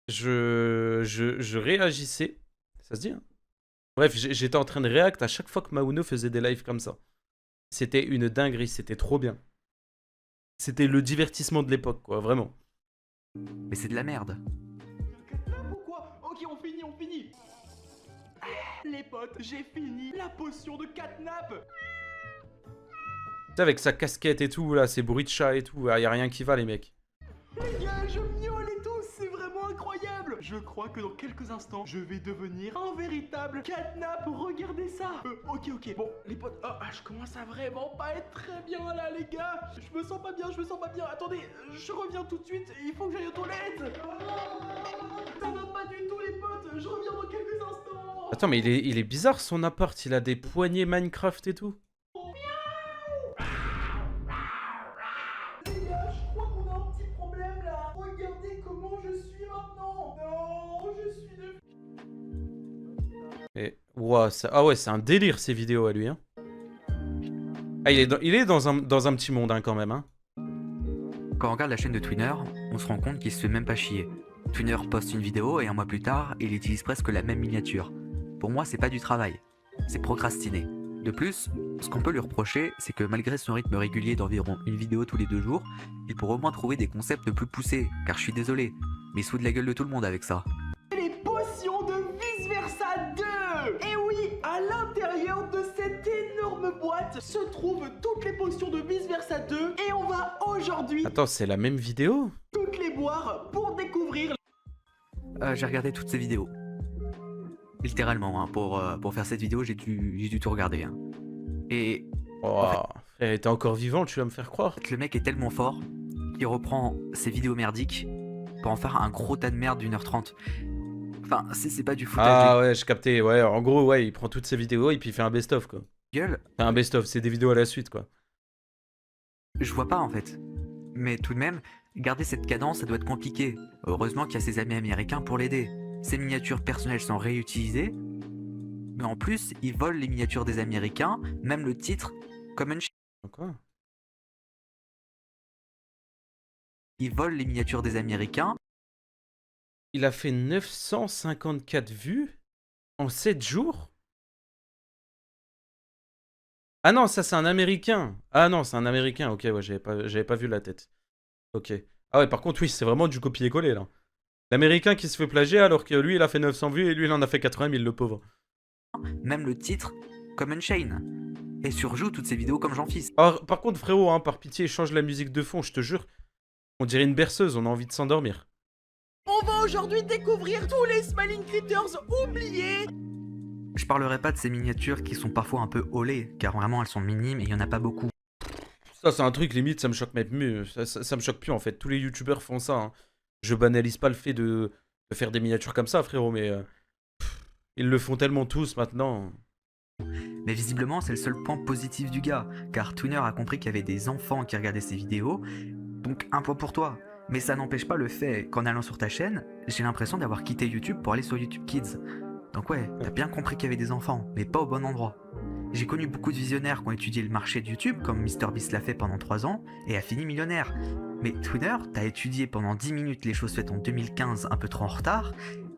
je réagissais. Ça se dit, hein? Bref, j'étais en train de react à chaque fois que Mauno faisait des lives comme ça. C'était une dinguerie, c'était trop bien. C'était le divertissement de l'époque, quoi, vraiment. Mais c'est de la merde. Pourquoi? Ok, on finit. Les potes, j'ai fini la potion de catnap. Tu sais, avec sa casquette et tout, là, ses bruits de chat et tout, y a rien qui va, les mecs. Les gars, je miaule et tout, c'est vraiment incroyable. Je crois que dans quelques instants, je vais devenir un véritable catnap. Regardez ça. Ok. Bon, les potes, je commence à vraiment pas être très bien là, les gars. Je me sens pas bien. Attendez, je reviens tout de suite. Il faut que j'aille aux toilettes. Ça va pas du tout, les potes. Je reviens dans quelques instants. Attends, mais il est bizarre son appart, il a des poignées Minecraft et tout. Les gars, je crois qu'on a un petit problème là. Regardez comment je suis maintenant. Non, je suis de... Et ouah, ah ouais, c'est un délire ces vidéos à lui, hein. Ah, il est dans un petit monde, hein, quand même, hein. Quand on regarde la chaîne de Twinner, on se rend compte qu'il se fait même pas chier. Twinner poste une vidéo et un mois plus tard, il utilise presque la même miniature. Pour moi, c'est pas du travail, c'est procrastiner. De plus, ce qu'on peut lui reprocher, c'est que malgré son rythme régulier d'environ une vidéo tous les 2 jours, il pourrait au moins trouver des concepts plus poussés, car je suis désolé, mais il se fout de la gueule de tout le monde avec ça. Les potions de Vice Versa 2. Et oui, à l'intérieur de cette énorme boîte se trouvent toutes les potions de Vice Versa 2 et on va aujourd'hui Attends, c'est la même vidéo? toutes les boire pour découvrir. J'ai regardé toutes ces vidéos. Littéralement, hein, pour faire cette vidéo, j'ai dû tout regarder. Hein. Et Oh, frère, t'es encore vivant, tu vas me faire croire. le mec est tellement fort il reprend ses vidéos merdiques pour en faire un gros tas de merde d'1h30. Enfin, c'est pas du foutage Ah ouais, j'ai capté. Ouais, en gros, ouais, il prend toutes ses vidéos et puis il fait un best-of, quoi. de gueule. Enfin, un best-of, c'est des vidéos à la suite, quoi. Je vois pas en fait. Mais tout de même, garder cette cadence, ça doit être compliqué. Heureusement qu'il y a ses amis américains pour l'aider. Ses miniatures personnelles sont réutilisées. Mais en plus, il vole les miniatures des Américains, même le titre Common Shane. Quoi? Il vole les miniatures des Américains. Il a fait 954 vues en 7 jours? Ah non, ça c'est un Américain. Ah non, c'est un Américain. Ok, ouais, j'avais pas vu la tête. Ok. Ah ouais, par contre, oui, c'est vraiment du copier-coller, là. L'Américain qui se fait plagier alors que lui, il a fait 900 vues et lui, il en a fait 80 000, le pauvre. Même le titre Common Shane. Et surjoue toutes ces vidéos comme Jean-Fils. Alors, par contre, frérot, hein, par pitié, change la musique de fond, je te jure. On dirait une berceuse, on a envie de s'endormir. On va aujourd'hui découvrir tous les Smiling Critters oubliés. Je parlerai pas de ces miniatures qui sont parfois un peu olées, car vraiment elles sont minimes et il y en a pas beaucoup. Ça, c'est un truc, limite, ça me choque même mieux. Ça me choque plus, en fait. Tous les youtubeurs font ça. Hein. Je banalise pas le fait de faire des miniatures comme ça, frérot, mais... ils le font tellement tous, maintenant. Mais visiblement, c'est le seul point positif du gars, car Twinner a compris qu'il y avait des enfants qui regardaient ses vidéos, donc un point pour toi. Mais ça n'empêche pas le fait qu'en allant sur ta chaîne, j'ai l'impression d'avoir quitté YouTube pour aller sur YouTube Kids. Donc ouais, t'as bien compris qu'il y avait des enfants, mais pas au bon endroit. J'ai connu beaucoup de visionnaires qui ont étudié le marché de YouTube, comme MrBeast l'a fait pendant 3 ans, et a fini millionnaire. Mais Twinner, t'as étudié pendant 10 minutes les choses faites en 2015 un peu trop en retard,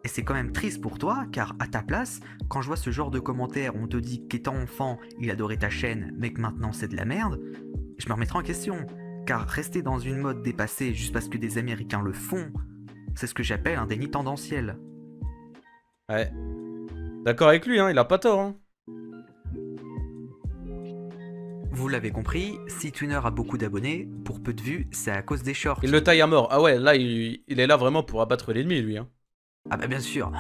et c'est quand même triste pour toi, car à ta place, quand je vois ce genre de commentaires où on te dit qu'étant enfant, il adorait ta chaîne, mais que maintenant c'est de la merde, je me remettrai en question. Car rester dans une mode dépassée juste parce que des Américains le font, c'est ce que j'appelle un déni tendanciel. Ouais. D'accord avec lui, hein, il a pas tort. Hein. Vous l'avez compris, si Twinner a beaucoup d'abonnés, pour peu de vues, c'est à cause des shorts. Il le taille à mort. Ah ouais, là, il est là vraiment pour abattre l'ennemi, lui. Hein. Ah bah bien sûr,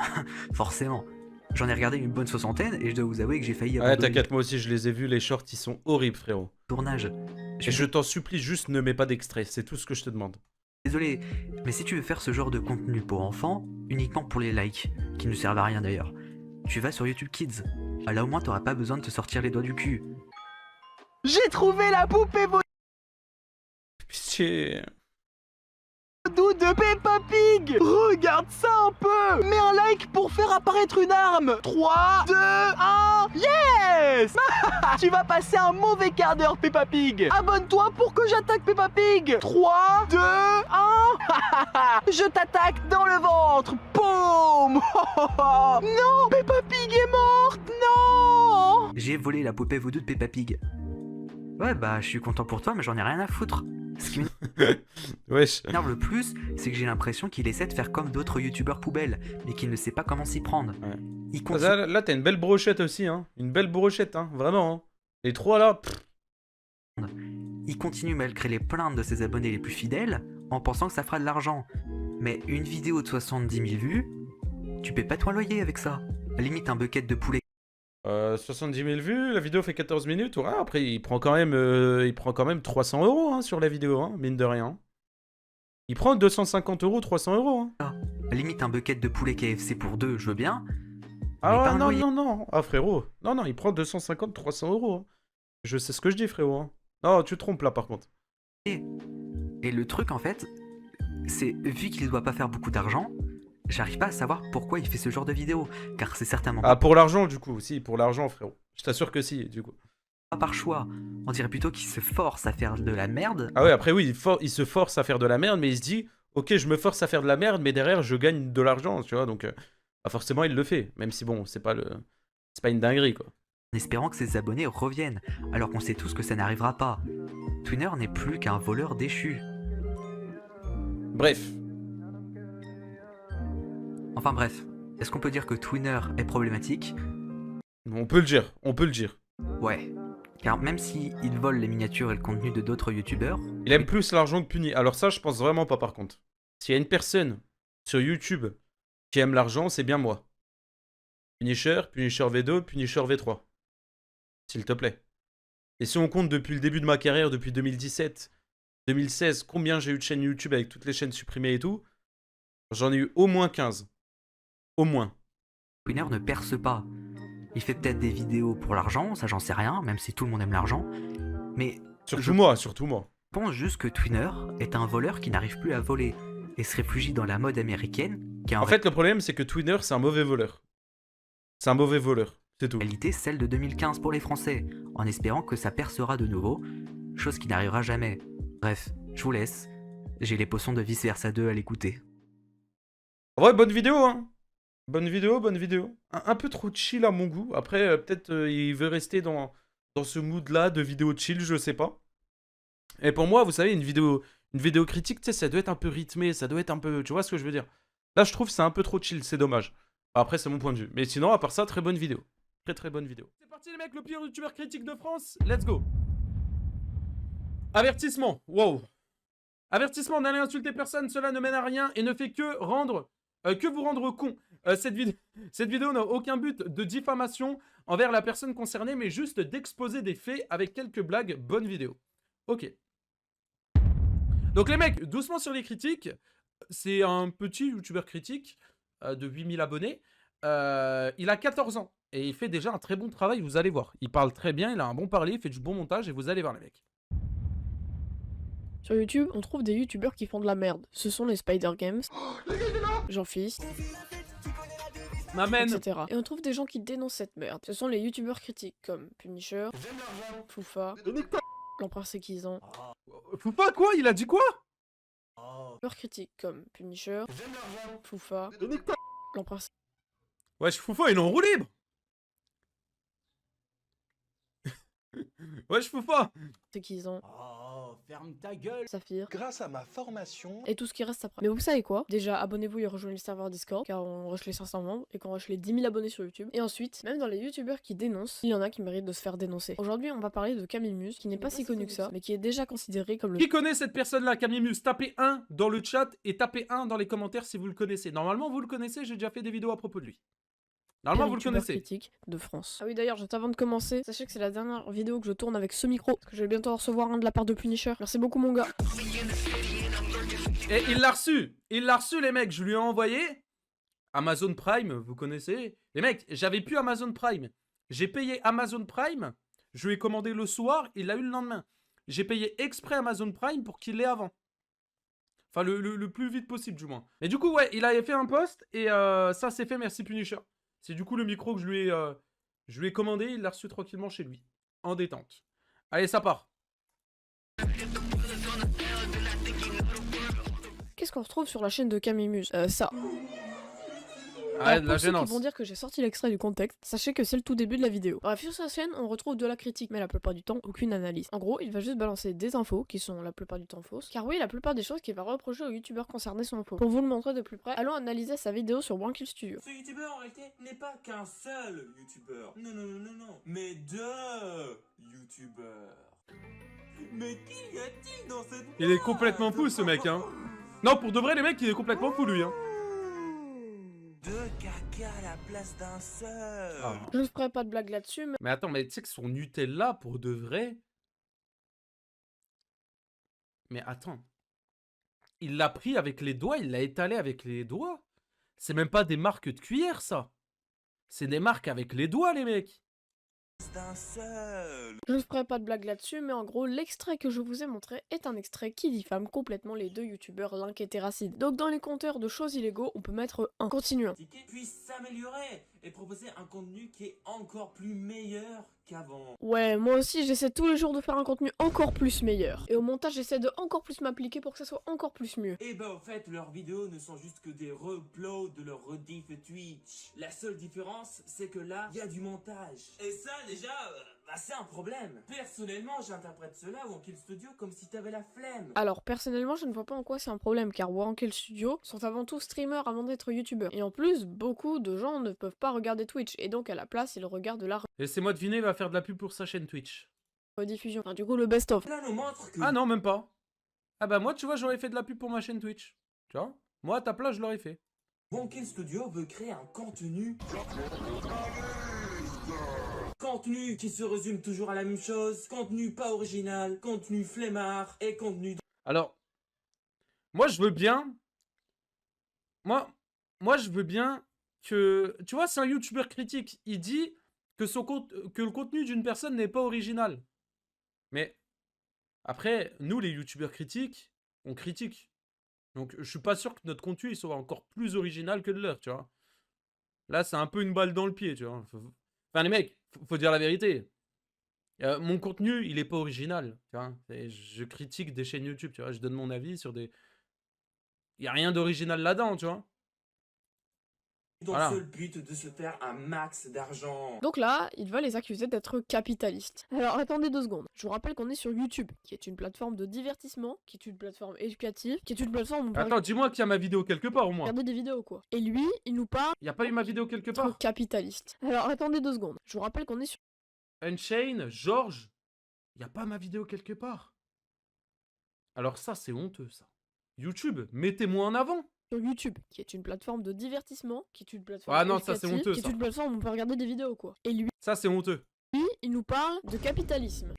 forcément. J'en ai regardé une bonne soixantaine et je dois vous avouer que j'ai failli Ouais, t'inquiète, moi aussi, je les ai vus, les shorts, ils sont horribles, frérot. Tournage. Et je t'en supplie, juste ne mets pas d'extrait, c'est tout ce que je te demande. Désolé, mais si tu veux faire ce genre de contenu pour enfants, uniquement pour les likes, qui ne servent à rien d'ailleurs, tu vas sur YouTube Kids. Ah, là au moins t'auras pas besoin de te sortir les doigts du cul. J'ai trouvé la poupée Pitié. vaudou de Peppa Pig. Regarde ça un peu. Mets un like pour faire apparaître une arme. 3, 2, 1, yes. Tu vas passer un mauvais quart d'heure, Peppa Pig. Abonne-toi pour que j'attaque Peppa Pig. 3, 2, 1. Je t'attaque dans le ventre. Boum. Non, Peppa Pig est morte. Non. J'ai volé la poupée vaudou de Peppa Pig. Ouais bah je suis content pour toi mais j'en ai rien à foutre. Ce qui Wesh. m'énerve le plus, c'est que j'ai l'impression qu'il essaie de faire comme d'autres youtubeurs poubelles, mais qu'il ne sait pas comment s'y prendre. Ouais. Il continue... Là, t'as une belle brochette aussi, hein. Une belle brochette, hein. Vraiment, hein. Les trois là. Il continue malgré les plaintes de ses abonnés les plus fidèles, en pensant que ça fera de l'argent. Mais une vidéo de 70 000 vues, tu paies pas ton loyer avec ça. Limite un bucket de poulet. 70 000 vues, la vidéo fait 14 minutes. Ouais, après, il prend quand même 300 € hein, sur la vidéo, hein, mine de rien. Il prend 250 €, 300 €. Hein. Limite un bucket de poulet KFC pour 2, je veux bien. Ah ouais, non, non, non. Ah frérot. Non, non, il prend 250, 300 €. Hein. Je sais ce que je dis, frérot. Hein. Non, tu te trompes là, par contre. Et le truc, en fait, c'est vu qu'il doit pas faire beaucoup d'argent, j'arrive pas à savoir pourquoi il fait ce genre de vidéo, car c'est certainement Ah, pour l'argent, du coup. Si, pour l'argent, frérot. Je t'assure que si, du coup. pas par choix. On dirait plutôt qu'il se force à faire de la merde. Ah ouais, après, oui, il se force à faire de la merde, mais il se dit, ok, je me force à faire de la merde, mais derrière, je gagne de l'argent, tu vois, donc... Bah forcément, il le fait, même si, bon, c'est pas une dinguerie, quoi. En espérant que ses abonnés reviennent, alors qu'on sait tous que ça n'arrivera pas. Twinner n'est plus qu'un voleur déchu. Bref. Enfin bref, est-ce qu'on peut dire que Twinner est problématique? On peut le dire, on peut le dire. Ouais, car même si il vole les miniatures et le contenu de d'autres youtubeurs... Il aime plus l'argent que Puni. Alors ça, je pense vraiment pas, par contre. S'il y a une personne sur YouTube qui aime l'argent, c'est bien moi. Punisher, Punisher V2, Punisher V3. S'il te plaît. Et si on compte depuis le début de ma carrière, depuis 2017, 2016, combien j'ai eu de chaînes YouTube avec toutes les chaînes supprimées et tout? J'en ai eu au moins 15. Au moins. Twinner ne perce pas. Il fait peut-être des vidéos pour l'argent, ça j'en sais rien, même si tout le monde aime l'argent. Mais surtout moi. je pense juste que Twinner est un voleur qui n'arrive plus à voler et se réfugie dans la mode américaine. Qui est En fait, le problème, c'est que Twinner, c'est un mauvais voleur. C'est un mauvais voleur, c'est tout. En réalité, celle de 2015 pour les Français, en espérant que ça percera de nouveau, chose qui n'arrivera jamais. Bref, je vous laisse. J'ai les potions de Vice Versa 2 à l'écouter. En vrai, bonne vidéo, hein. Bonne vidéo. Un peu trop chill à mon goût. Après, peut-être il veut rester dans ce mood-là de vidéo chill, je sais pas. Et pour moi, vous savez, une vidéo critique, tu sais, ça doit être un peu rythmé, ça doit être un peu... Tu vois ce que je veux dire? Là, je trouve que c'est un peu trop chill, c'est dommage. Après, c'est mon point de vue. Mais sinon, à part ça, très bonne vidéo. Très bonne vidéo. C'est parti les mecs, le pire youtubeur critique de France. Let's go. Avertissement. Wow. Avertissement, n'allez insulter personne, cela ne mène à rien et ne fait que vous rendre con. Cette vidéo n'a aucun but de diffamation envers la personne concernée, mais juste d'exposer des faits avec quelques blagues. Bonne vidéo. Ok. Donc les mecs, doucement sur les critiques. C'est un petit youtubeur critique de 8000 abonnés. Il a 14 ans et il fait déjà un très bon travail, vous allez voir. Il parle très bien, il a un bon parler, il fait du bon montage et vous allez voir les mecs. Sur YouTube, on trouve des youtubeurs qui font de la merde. Ce sont les Spider Games, Jean-Fils, etc. Et on trouve des gens qui dénoncent cette merde. Ce sont les youtubeurs critiques comme Punisher, Foufa, l'Empereur Sékizan. Foufa quoi? Il a dit quoi? Youtubeurs critiques comme Punisher, Foufa, l'Empereur Wesh, Foufa, il est en roue libre. Wesh, Foufa. Sékizan. Ferme ta gueule. Saphir. Grâce à ma formation... Et tout ce qui reste après. Mais vous savez quoi? Déjà, abonnez-vous et rejoignez le serveur Discord, car on rush les 500 membres et qu'on rush les 10 000 abonnés sur YouTube. Et ensuite, même dans les youtubeurs qui dénoncent, il y en a qui méritent de se faire dénoncer. Aujourd'hui, on va parler de Camille Muse, qui n'est pas si connu que ça, mais qui est déjà considéré comme le... Qui connaît cette personne-là, Camille Muse? Tapez 1 dans le chat et tapez 1 dans les commentaires si vous le connaissez. Normalement, vous le connaissez, j'ai déjà fait des vidéos à propos de lui. Normalement, vous le connaissez. Critique de France. Ah oui, d'ailleurs, juste avant de commencer, sachez que c'est la dernière vidéo que je tourne avec ce micro, parce que je vais bientôt en recevoir un de la part de Punisher. Merci beaucoup, mon gars. Et il l'a reçu. Il l'a reçu, les mecs. Je lui ai envoyé Amazon Prime, vous connaissez. Les mecs, j'avais plus Amazon Prime. J'ai payé Amazon Prime. Je lui ai commandé le soir, il l'a eu le lendemain. J'ai payé exprès Amazon Prime pour qu'il l'ait avant. Enfin, le plus vite possible, du moins. Et du coup, ouais, il avait fait un post et ça s'est fait, merci Punisher. C'est du coup le micro que je lui ai commandé, il l'a reçu tranquillement chez lui. En détente. Allez, ça part. Qu'est-ce qu'on retrouve sur la chaîne de Camille Muse? Ça. Ah, de la pour ceux gênance. qui vont dire que j'ai sorti l'extrait du contexte, sachez que c'est le tout début de la vidéo. Bref, sur sa chaîne, on retrouve de la critique, mais la plupart du temps, aucune analyse. En gros, il va juste balancer des infos, qui sont la plupart du temps fausses. Car oui, la plupart des choses qu'il va reprocher aux youtubeurs concernés sont fausses. Pour vous le montrer de plus près, allons analyser sa vidéo sur One Kill Studio. Ce youtubeur en réalité n'est pas qu'un seul youtubeur. Non. Mais deux youtubeurs. Mais qu'y a-t-il dans cette boîte? Il est complètement fou ce mec, hein. Non, pour de vrai, les mecs, il est complètement fou lui, hein. Deux caca à la place d'un seul. Ah. Je ne ferai pas de blague là-dessus, Mais attends, mais tu sais que son Nutella, pour de vrai... Mais attends. Il l'a pris avec les doigts, il l'a étalé avec les doigts. C'est même pas des marques de cuillère, ça. C'est des marques avec les doigts, les mecs. D'un seul. Je ne ferai pas de blague là-dessus, mais en gros, l'extrait que je vous ai montré est un extrait qui diffame complètement les deux youtubeurs Link et Terracid. Donc dans les compteurs de choses illégaux, on peut mettre 1. Continuons. Puisse s'améliorer et proposer un contenu qui est encore plus meilleur qu'avant. Ouais, moi aussi j'essaie tous les jours de faire un contenu encore plus meilleur. Et au montage, j'essaie de encore plus m'appliquer pour que ça soit encore plus mieux. Et bah au fait, leurs vidéos ne sont juste que des reuploads de leurs rediff Twitch. La seule différence, c'est que là, il y a du montage. Et ça déjà, c'est un problème. Personnellement, j'interprète cela ou en Kill Studio comme si t'avais la flemme. Alors personnellement, je ne vois pas en quoi c'est un problème, car Wankel Studio sont avant tout streamers avant d'être youtubeurs. Et en plus, beaucoup de gens ne peuvent pas regarder Twitch, et donc à la place, ils regardent la Laissez-moi deviner, il va faire de la pub pour sa chaîne Twitch. rediffusion. Enfin, du coup, le best-of. Cela nous montre que... Ah non, même pas. Ah bah moi, tu vois, j'aurais fait de la pub pour ma chaîne Twitch. Tu vois? Moi, à ta place, je l'aurais fait. Wankel Studio veut créer un contenu... Contenu qui se résume toujours à la même chose, contenu pas original, contenu flemmard et contenu... Alors, moi, je veux bien... Moi, je veux bien que... Tu vois, c'est un youtubeur critique. Il dit que, que le contenu d'une personne n'est pas original. Mais après, nous, les youtubeurs critiques, on critique. Donc, je suis pas sûr que notre contenu il soit encore plus original que le leur, tu vois. Là, c'est un peu une balle dans le pied, tu vois. Enfin, les mecs, faut dire la vérité. Mon contenu, il est pas original, tu vois. Je critique des chaînes YouTube, tu vois. Je donne mon avis sur des... Il y a rien d'original là-dedans, tu vois. Dans Voilà. le seul but de se faire un max d'argent. Donc là, il va les accuser d'être capitalistes. Alors attendez 2 secondes. Je vous rappelle qu'on est sur YouTube, qui est une plateforme de divertissement, qui est une plateforme éducative, qui est une plateforme où on peut Attends, dis-moi qu'il y a ma vidéo quelque part, au moins. regarder des vidéos, quoi. Et lui, il nous parle Il y a pas eu ma vidéo quelque d'être part. capitaliste. Alors attendez 2 secondes. Je vous rappelle qu'on est sur Unchained, Georges, il y a pas ma vidéo quelque part. Alors ça, c'est honteux, ça. YouTube, mettez-moi en avant. YouTube, qui est une plateforme de divertissement, qui est une plateforme Ah non, ça, c'est éducative, honteux, qui est ça. une plateforme où on peut regarder des vidéos, quoi. Et lui, Ça, c'est honteux. il nous parle de capitalisme.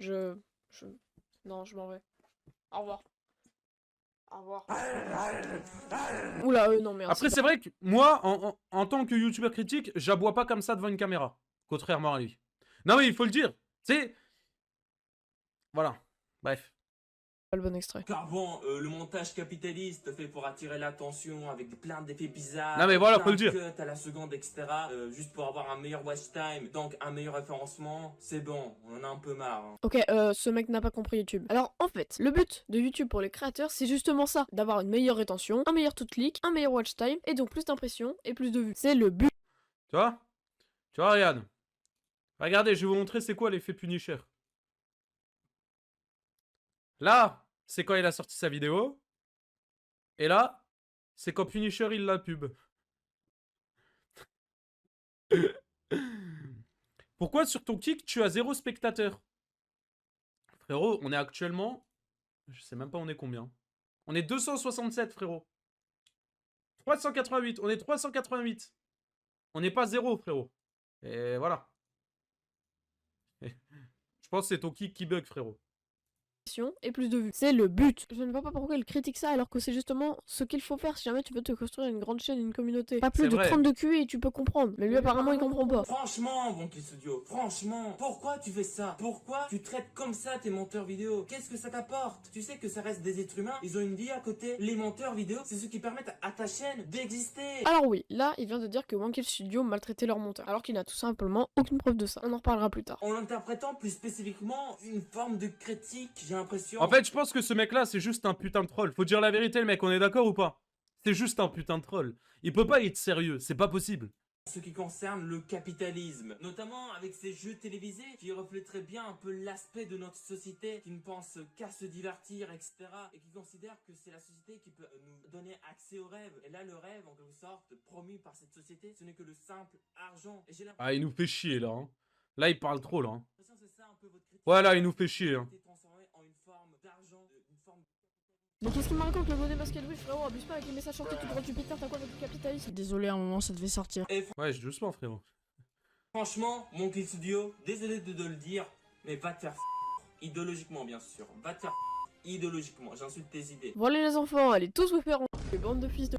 Non, je m'en vais. Au revoir. Au revoir. Oula, non, merci. Après, c'est vrai que moi, en tant que youtubeur critique, j'aboie pas comme ça devant une caméra. Contrairement à lui. Non, mais il faut le dire. C'est... Voilà. Bref. Pas le bon extrait. Car bon, le montage capitaliste fait pour attirer l'attention avec plein d'effets bizarres. Non, mais voilà, plein faut le de dire. cuts à la seconde, etc. Juste pour avoir un meilleur watch time, donc un meilleur référencement. C'est bon, on en a un peu marre. Hein. Ok, ce mec n'a pas compris YouTube. Alors, en fait, le but de YouTube pour les créateurs, c'est justement ça. D'avoir une meilleure rétention, un meilleur taux de clic, un meilleur watch time, et donc plus d'impressions et plus de vues. C'est le but. Tu vois? Tu vois, regarde. Regardez, je vais vous montrer c'est quoi l'effet Punisher. Là, c'est quand il a sorti sa vidéo. Et là, c'est quand Punisher, il la pub. Pourquoi sur ton kick, tu as 0 spectateur? Frérot, on est actuellement... Je sais même pas on est combien. On est 267, frérot. 388, on est 388. On n'est pas 0, frérot. Et voilà. Je pense que c'est ton kick qui bug, frérot. Et plus de vues. C'est le but. Je ne vois pas pourquoi il critique ça alors que c'est justement ce qu'il faut faire si jamais tu veux te construire une grande chaîne, une communauté. Pas plus C'est de vrai. 32 QI et tu peux comprendre. Mais lui apparemment il comprend pas. Franchement, bon Studio, franchement, pourquoi tu fais ça? Pourquoi tu traites comme ça tes monteurs vidéo? Qu'est-ce que ça t'apporte? Tu sais que ça reste des êtres humains, ils ont une vie à côté. Les monteurs vidéo, c'est ceux qui permettent à ta chaîne d'exister. Alors oui, là il vient de dire que Wankel Studio maltraitait leur monteur. Alors qu'il n'a tout simplement aucune preuve de ça. On en reparlera plus tard. En l'interprétant plus spécifiquement une forme de critique, j'ai l'impression. En fait, je pense que ce mec-là, c'est juste un putain de troll. Faut dire la vérité, le mec, on est d'accord ou pas? C'est juste un putain de troll. Il peut pas être sérieux, c'est pas possible. Ce qui concerne le capitalisme, notamment avec ces jeux télévisés qui reflèteraient bien un peu l'aspect de notre société, qui ne pense qu'à se divertir, etc. Et qui considère que c'est la société qui peut nous donner accès au rêve. Et là, le rêve, en quelque sorte, promu par cette société, ce n'est que le simple argent. Et j'ai l'impression Ah, il nous fait chier, là. Hein. Là, il parle trop, là. Hein. que c'est ça un peu votre critique. Ouais, là, il nous fait chier. Hein. Transformé en une forme d'argent, une forme... Mais qu'est-ce qu'il me raconte le bonnet basket oui frérot, abuse pas avec les messages chantés tout droit du Peter, t'as quoi avec le capitalisme? Désolé à un moment ça devait sortir. Ouais, doucement, frérot. Franchement, mon Kill Studio, désolé de le dire, mais va te faire idéologiquement bien sûr. Va te faire idéologiquement, j'insulte tes idées. Voilà les enfants, allez tous vous faire en bande de fils de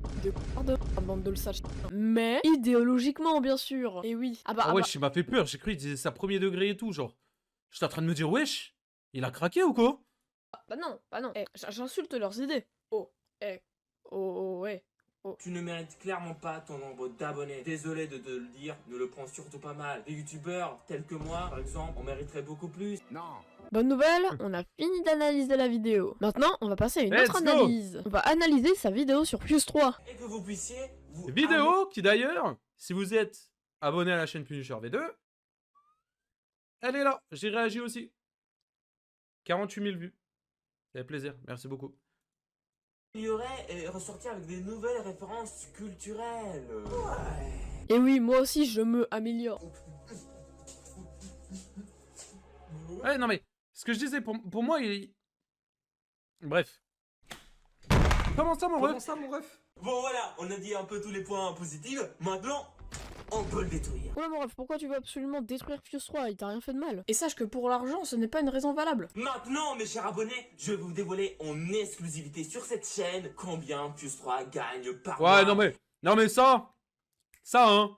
bande de le sage. Mais idéologiquement bien sûr. Et oui. Ah wesh, il m'a fait peur, j'ai cru qu'il disait ça premier degré et tout, genre. J'étais en train de me dire, wesh, il a craqué ou quoi? Bah non. Eh, j'insulte leurs idées. Ouais. Tu ne mérites clairement pas ton nombre d'abonnés. Désolé de te le dire, ne le prends surtout pas mal. Des youtubeurs tels que moi, par exemple, on mériterait beaucoup plus. Non. Bonne nouvelle, on a fini d'analyser la vidéo. Maintenant, on va passer à une autre analyse. On va analyser sa vidéo sur Fuse 3. Et que vous puissiez... Vidéo qui d'ailleurs, si vous êtes abonné à la chaîne Punisher V2, elle est là, j'ai réagi aussi. 48 000 vues. Ça fait plaisir, merci beaucoup. Améliorer et ressortir avec des nouvelles références culturelles. Ouais. Et oui, moi aussi je me améliore. Ouais, non mais, ce que je disais, pour moi, il... Bref. Comment ça, mon ref? Bon voilà, on a dit un peu tous les points positifs. Maintenant, on peut le détruire. Ouais mon ref, pourquoi tu veux absolument détruire Fuse 3? Il t'a rien fait de mal. Et sache que pour l'argent, ce n'est pas une raison valable. Maintenant, mes chers abonnés, je vais vous dévoiler en exclusivité sur cette chaîne combien Fuse 3 gagne par mois. Ouais, non mais ça, hein.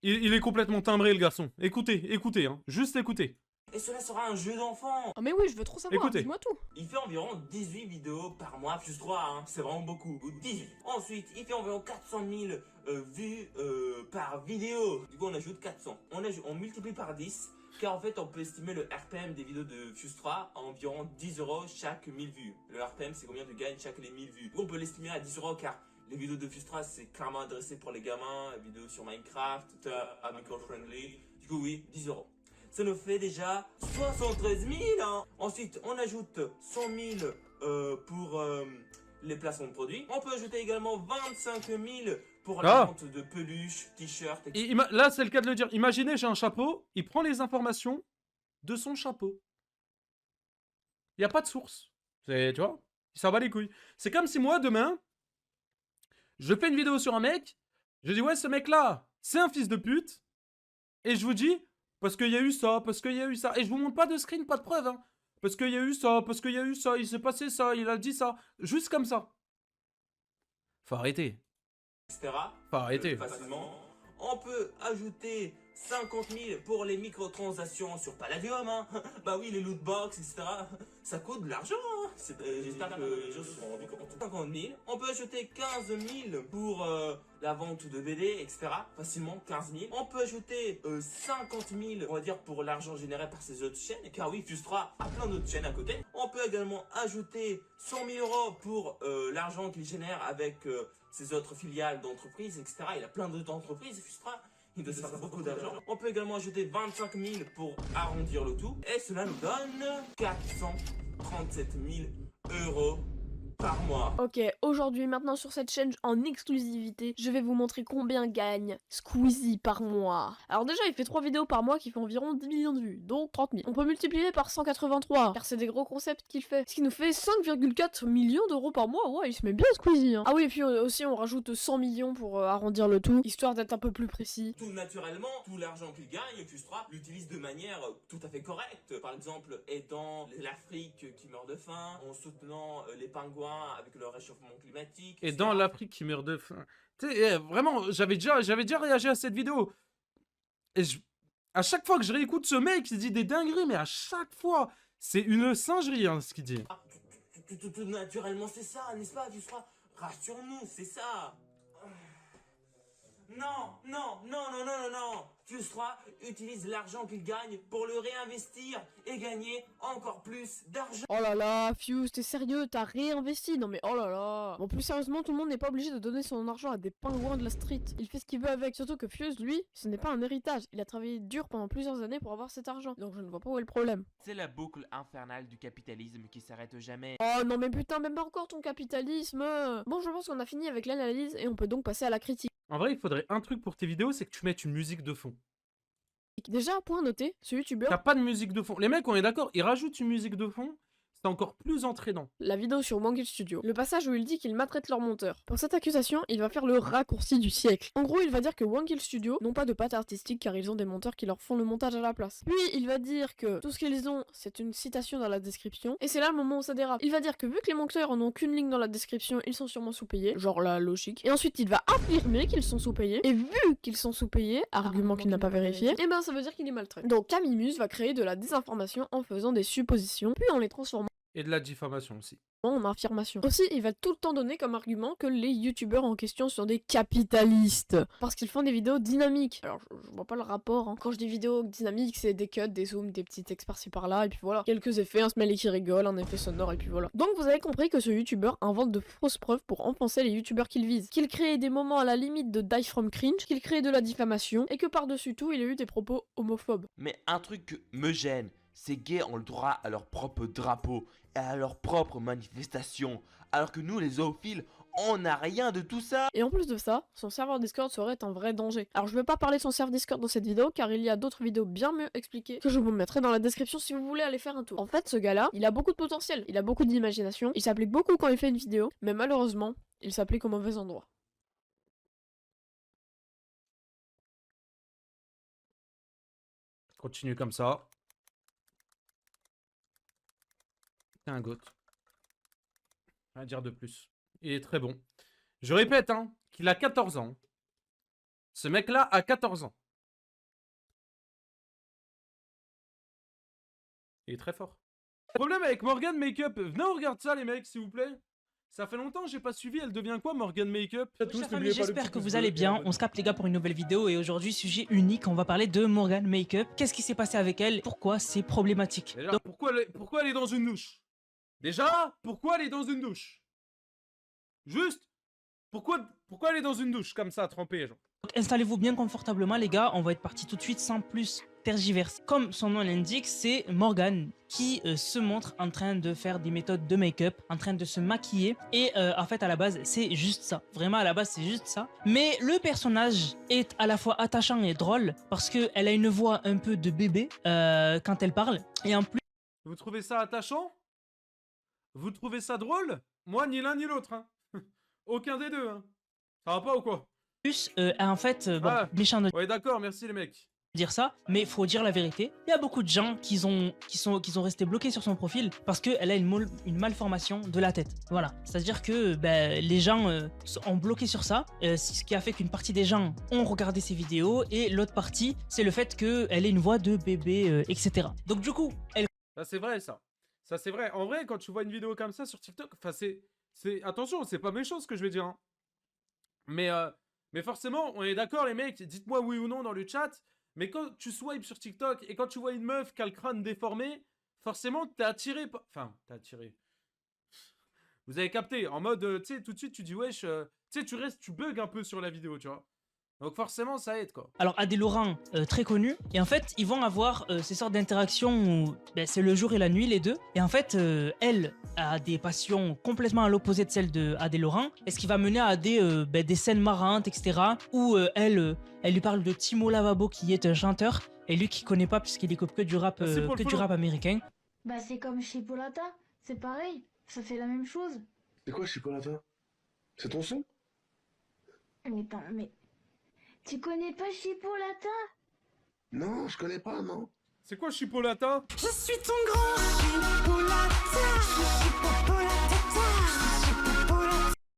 Il est complètement timbré le garçon. Écoutez, hein. Juste écoutez. Et cela sera un jeu d'enfant. Ah mais oui, je veux trop savoir, Écoutez. dis-moi tout. Il fait environ 18 vidéos par mois, Fuse 3, hein. C'est vraiment beaucoup. 18. Ensuite, il fait environ 400 000 vues par vidéo. Du coup, on ajoute 400. On multiplie par 10. Car en fait, on peut estimer le RPM des vidéos de Fuse 3 à environ 10 € chaque 1000 vues. Le RPM, c'est combien tu gagnes chaque les 1000 vues. Du coup, on peut l'estimer à 10 € car les vidéos de Fuse 3, c'est clairement adressé pour les gamins. Les vidéos sur Minecraft, Amical Friendly. Du coup, oui, 10 €. Ça nous fait déjà 73 000. Hein. Ensuite, on ajoute 100 000 pour les placements de produits. On peut ajouter également 25 000 pour la vente de peluches, t-shirts, etc. Là, c'est le cas de le dire. Imaginez, j'ai un chapeau, il prend les informations de son chapeau. Il n'y a pas de source. Tu vois, il s'en bat les couilles. C'est comme si moi, demain, je fais une vidéo sur un mec, je dis ouais, ce mec-là, c'est un fils de pute, et je vous dis, parce qu'il y a eu ça, parce qu'il y a eu ça, et je vous montre pas de screen, pas de preuve, hein. Parce qu'il y a eu ça, parce qu'il y a eu ça, il s'est passé ça, il a dit ça, juste comme ça. Faut arrêter. Etc. Faut arrêter. Facilement. On peut ajouter 50 000 pour les microtransactions sur Palladium. Hein. Bah oui, les lootbox, etc. Ça coûte de l'argent. Hein. J'espère que les gens se sont rendus compte. 50 000. On peut ajouter 15 000 pour la vente de BD, etc. Facilement, 15 000. On peut ajouter 50 000, on va dire, pour l'argent généré par ces autres chaînes. Car oui, Fuse 3 a plein d'autres chaînes à côté. On peut également ajouter 100 000 € pour l'argent qu'il génère avec ses autres filiales d'entreprises, etc. Il a plein d'autres entreprises, Fuse 3. Il doit se faire beaucoup d'argent. On peut également ajouter 25 000 pour arrondir le tout. Et cela nous donne 437 000 € par mois. Ok, aujourd'hui, maintenant sur cette chaîne en exclusivité, je vais vous montrer combien gagne Squeezie par mois. Alors déjà, il fait 3 vidéos par mois qui font environ 10 millions de vues, donc 30 000. On peut multiplier par 183, car c'est des gros concepts qu'il fait. Ce qui nous fait 5,4 millions d'euros par mois. Ouais, il se met bien Squeezie, hein. Ah oui, et puis aussi, on rajoute 100 millions pour arrondir le tout, histoire d'être un peu plus précis. Tout naturellement, tout l'argent qu'il gagne, Fuse 3 l'utilise de manière tout à fait correcte. Par exemple, aidant l'Afrique qui meurt de faim, en soutenant les pingouins avec le réchauffement climatique. Et dans l'Afrique qui meurt de faim. Tu sais, vraiment, j'avais déjà réagi à cette vidéo. Et à chaque fois que je réécoute ce mec, il dit des dingueries, mais à chaque fois, c'est une singerie, hein, ce qu'il dit. Ah, tout naturellement, c'est ça, n'est-ce pas, Fuse 3? Rassure-nous, c'est ça. Non. Fuse 3 utilise l'argent qu'il gagne pour le réinvestir et gagner encore plus d'argent. Oh là là, Fuse, t'es sérieux, t'as réinvesti? Non mais oh là là. Bon, plus sérieusement, tout le monde n'est pas obligé de donner son argent à des pingouins de la street. Il fait ce qu'il veut avec, surtout que Fuse, lui, ce n'est pas un héritage. Il a travaillé dur pendant plusieurs années pour avoir cet argent. Donc je ne vois pas où est le problème. C'est la boucle infernale du capitalisme qui s'arrête jamais. Oh non mais putain, même pas encore ton capitalisme. Bon, je pense qu'on a fini avec l'analyse et on peut donc passer à la critique. En vrai, il faudrait un truc pour tes vidéos, c'est que tu mettes une musique de fond. Déjà, point noté, ce youtubeur... T'as pas de musique de fond. Les mecs, on est d'accord, ils rajoutent une musique de fond, c'est encore plus entraînant. La vidéo sur Wangle Studio. Le passage où il dit qu'il maltraite leur monteur. Pour cette accusation, il va faire le raccourci du siècle. En gros, il va dire que Wangle Studio n'ont pas de patte artistique car ils ont des monteurs qui leur font le montage à la place. Puis, il va dire que tout ce qu'ils ont, c'est une citation dans la description. Et c'est là le moment où ça dérape. Il va dire que vu que les monteurs en ont qu'une ligne dans la description, ils sont sûrement sous-payés. Genre la logique. Et ensuite, il va affirmer qu'ils sont sous-payés. Et vu qu'ils sont sous-payés, argument qu'il n'a pas vérifié, et ben ça veut dire qu'il les maltraite. Donc Camille Muse va créer de la désinformation en faisant des suppositions, puis en les transformant Et de la diffamation aussi. en affirmation. Aussi, il va tout le temps donner comme argument que les youtubeurs en question sont des capitalistes. Parce qu'ils font des vidéos dynamiques. Alors, je vois pas le rapport, hein. Quand je dis vidéos dynamiques, c'est des cuts, des zooms, des petits textes par-ci par-là, et puis voilà. Quelques effets, un smiley qui rigole, un effet sonore, et puis voilà. Donc vous avez compris que ce youtubeur invente de fausses preuves pour enfoncer les youtubeurs qu'il vise. Qu'il crée des moments à la limite de die from cringe, qu'il crée de la diffamation, et que par-dessus tout, il a eu des propos homophobes. Mais un truc me gêne, ces gays ont le droit à leur propre drapeau et à leur propre manifestation, alors que nous les zoophiles, on n'a rien de tout ça. Et en plus de ça, son serveur Discord serait un vrai danger. Alors je vais pas parler de son serveur Discord dans cette vidéo, car il y a d'autres vidéos bien mieux expliquées, que je vous mettrai dans la description si vous voulez aller faire un tour. En fait, ce gars-là, il a beaucoup de potentiel, il a beaucoup d'imagination, il s'applique beaucoup quand il fait une vidéo, mais malheureusement, il s'applique au mauvais endroit. Continue comme ça. C'est un goat. Rien à dire de plus. Il est très bon. Je répète, hein, qu'il a 14 ans. Ce mec-là a 14 ans. Il est très fort. Problème avec Morgan Makeup. Venez, on regarde ça, les mecs, s'il vous plaît. Ça fait longtemps que j'ai pas suivi. Elle devient quoi, Morgan Makeup? J'espère que vous allez bien. On se capte, les gars, pour une nouvelle vidéo. Et aujourd'hui, sujet unique. On va parler de Morgan Makeup. Qu'est-ce qui s'est passé avec elle? Pourquoi c'est problématique? Déjà, pourquoi elle est dans une douche? Déjà, pourquoi elle est dans une douche? Juste, pourquoi elle est dans une douche comme ça, trempée, genre? Installez-vous bien confortablement, les gars. On va être parti tout de suite sans plus tergiverser. Comme son nom l'indique, c'est Morgan qui se montre en train de faire des méthodes de make-up, en train de se maquiller. Et en fait, à la base, c'est juste ça. Vraiment, à la base, c'est juste ça. Mais le personnage est à la fois attachant et drôle parce qu'elle a une voix un peu de bébé quand elle parle. Et en plus... Vous trouvez ça attachant? Vous trouvez ça drôle? Moi, ni l'un ni l'autre. Hein. Aucun des deux. Hein. Ça va pas ou quoi? Plus, en fait, bon, méchant de... Ouais, d'accord, merci les mecs. Dire ça, mais faut dire la vérité. Il y a beaucoup de gens qui sont restés bloqués sur son profil parce qu'elle a une malformation de la tête. Voilà, c'est-à-dire que les gens ont bloqué sur ça, ce qui a fait qu'une partie des gens ont regardé ses vidéos et l'autre partie, c'est le fait qu'elle ait une voix de bébé, etc. Donc du coup, elle... Ça c'est vrai ça. Ça c'est vrai. En vrai, quand tu vois une vidéo comme ça sur TikTok, enfin attention, c'est pas méchant ce que je vais dire. Hein. Mais forcément, on est d'accord les mecs, dites-moi oui ou non dans le chat. Mais quand tu swipes sur TikTok et quand tu vois une meuf qui a le crâne déformé, forcément, t'es attiré par... Enfin, t'es attiré. Vous avez capté. En mode, tu sais, tout de suite, tu dis, wesh... tu sais, tu bugs un peu sur la vidéo, tu vois. Donc forcément, ça aide, quoi. Alors, Adé Laurent, très connu. Et en fait, ils vont avoir ces sortes d'interactions où c'est le jour et la nuit, les deux. Et en fait, elle a des passions complètement à l'opposé de celles de Adé Laurent. Et ce qui va mener à des scènes marrantes, etc. Où elle lui parle de Timo Lavabo, qui est un chanteur. Et lui, qui connaît pas, puisqu'il écoute que du rap américain. Bah, c'est comme Chipolata. C'est pareil. Ça fait la même chose. C'est quoi Chipolata? C'est ton son? Mais... Tu connais pas Chipolata? Non, je connais pas, non. C'est quoi Chipolata? Je suis ton grand Chipolata.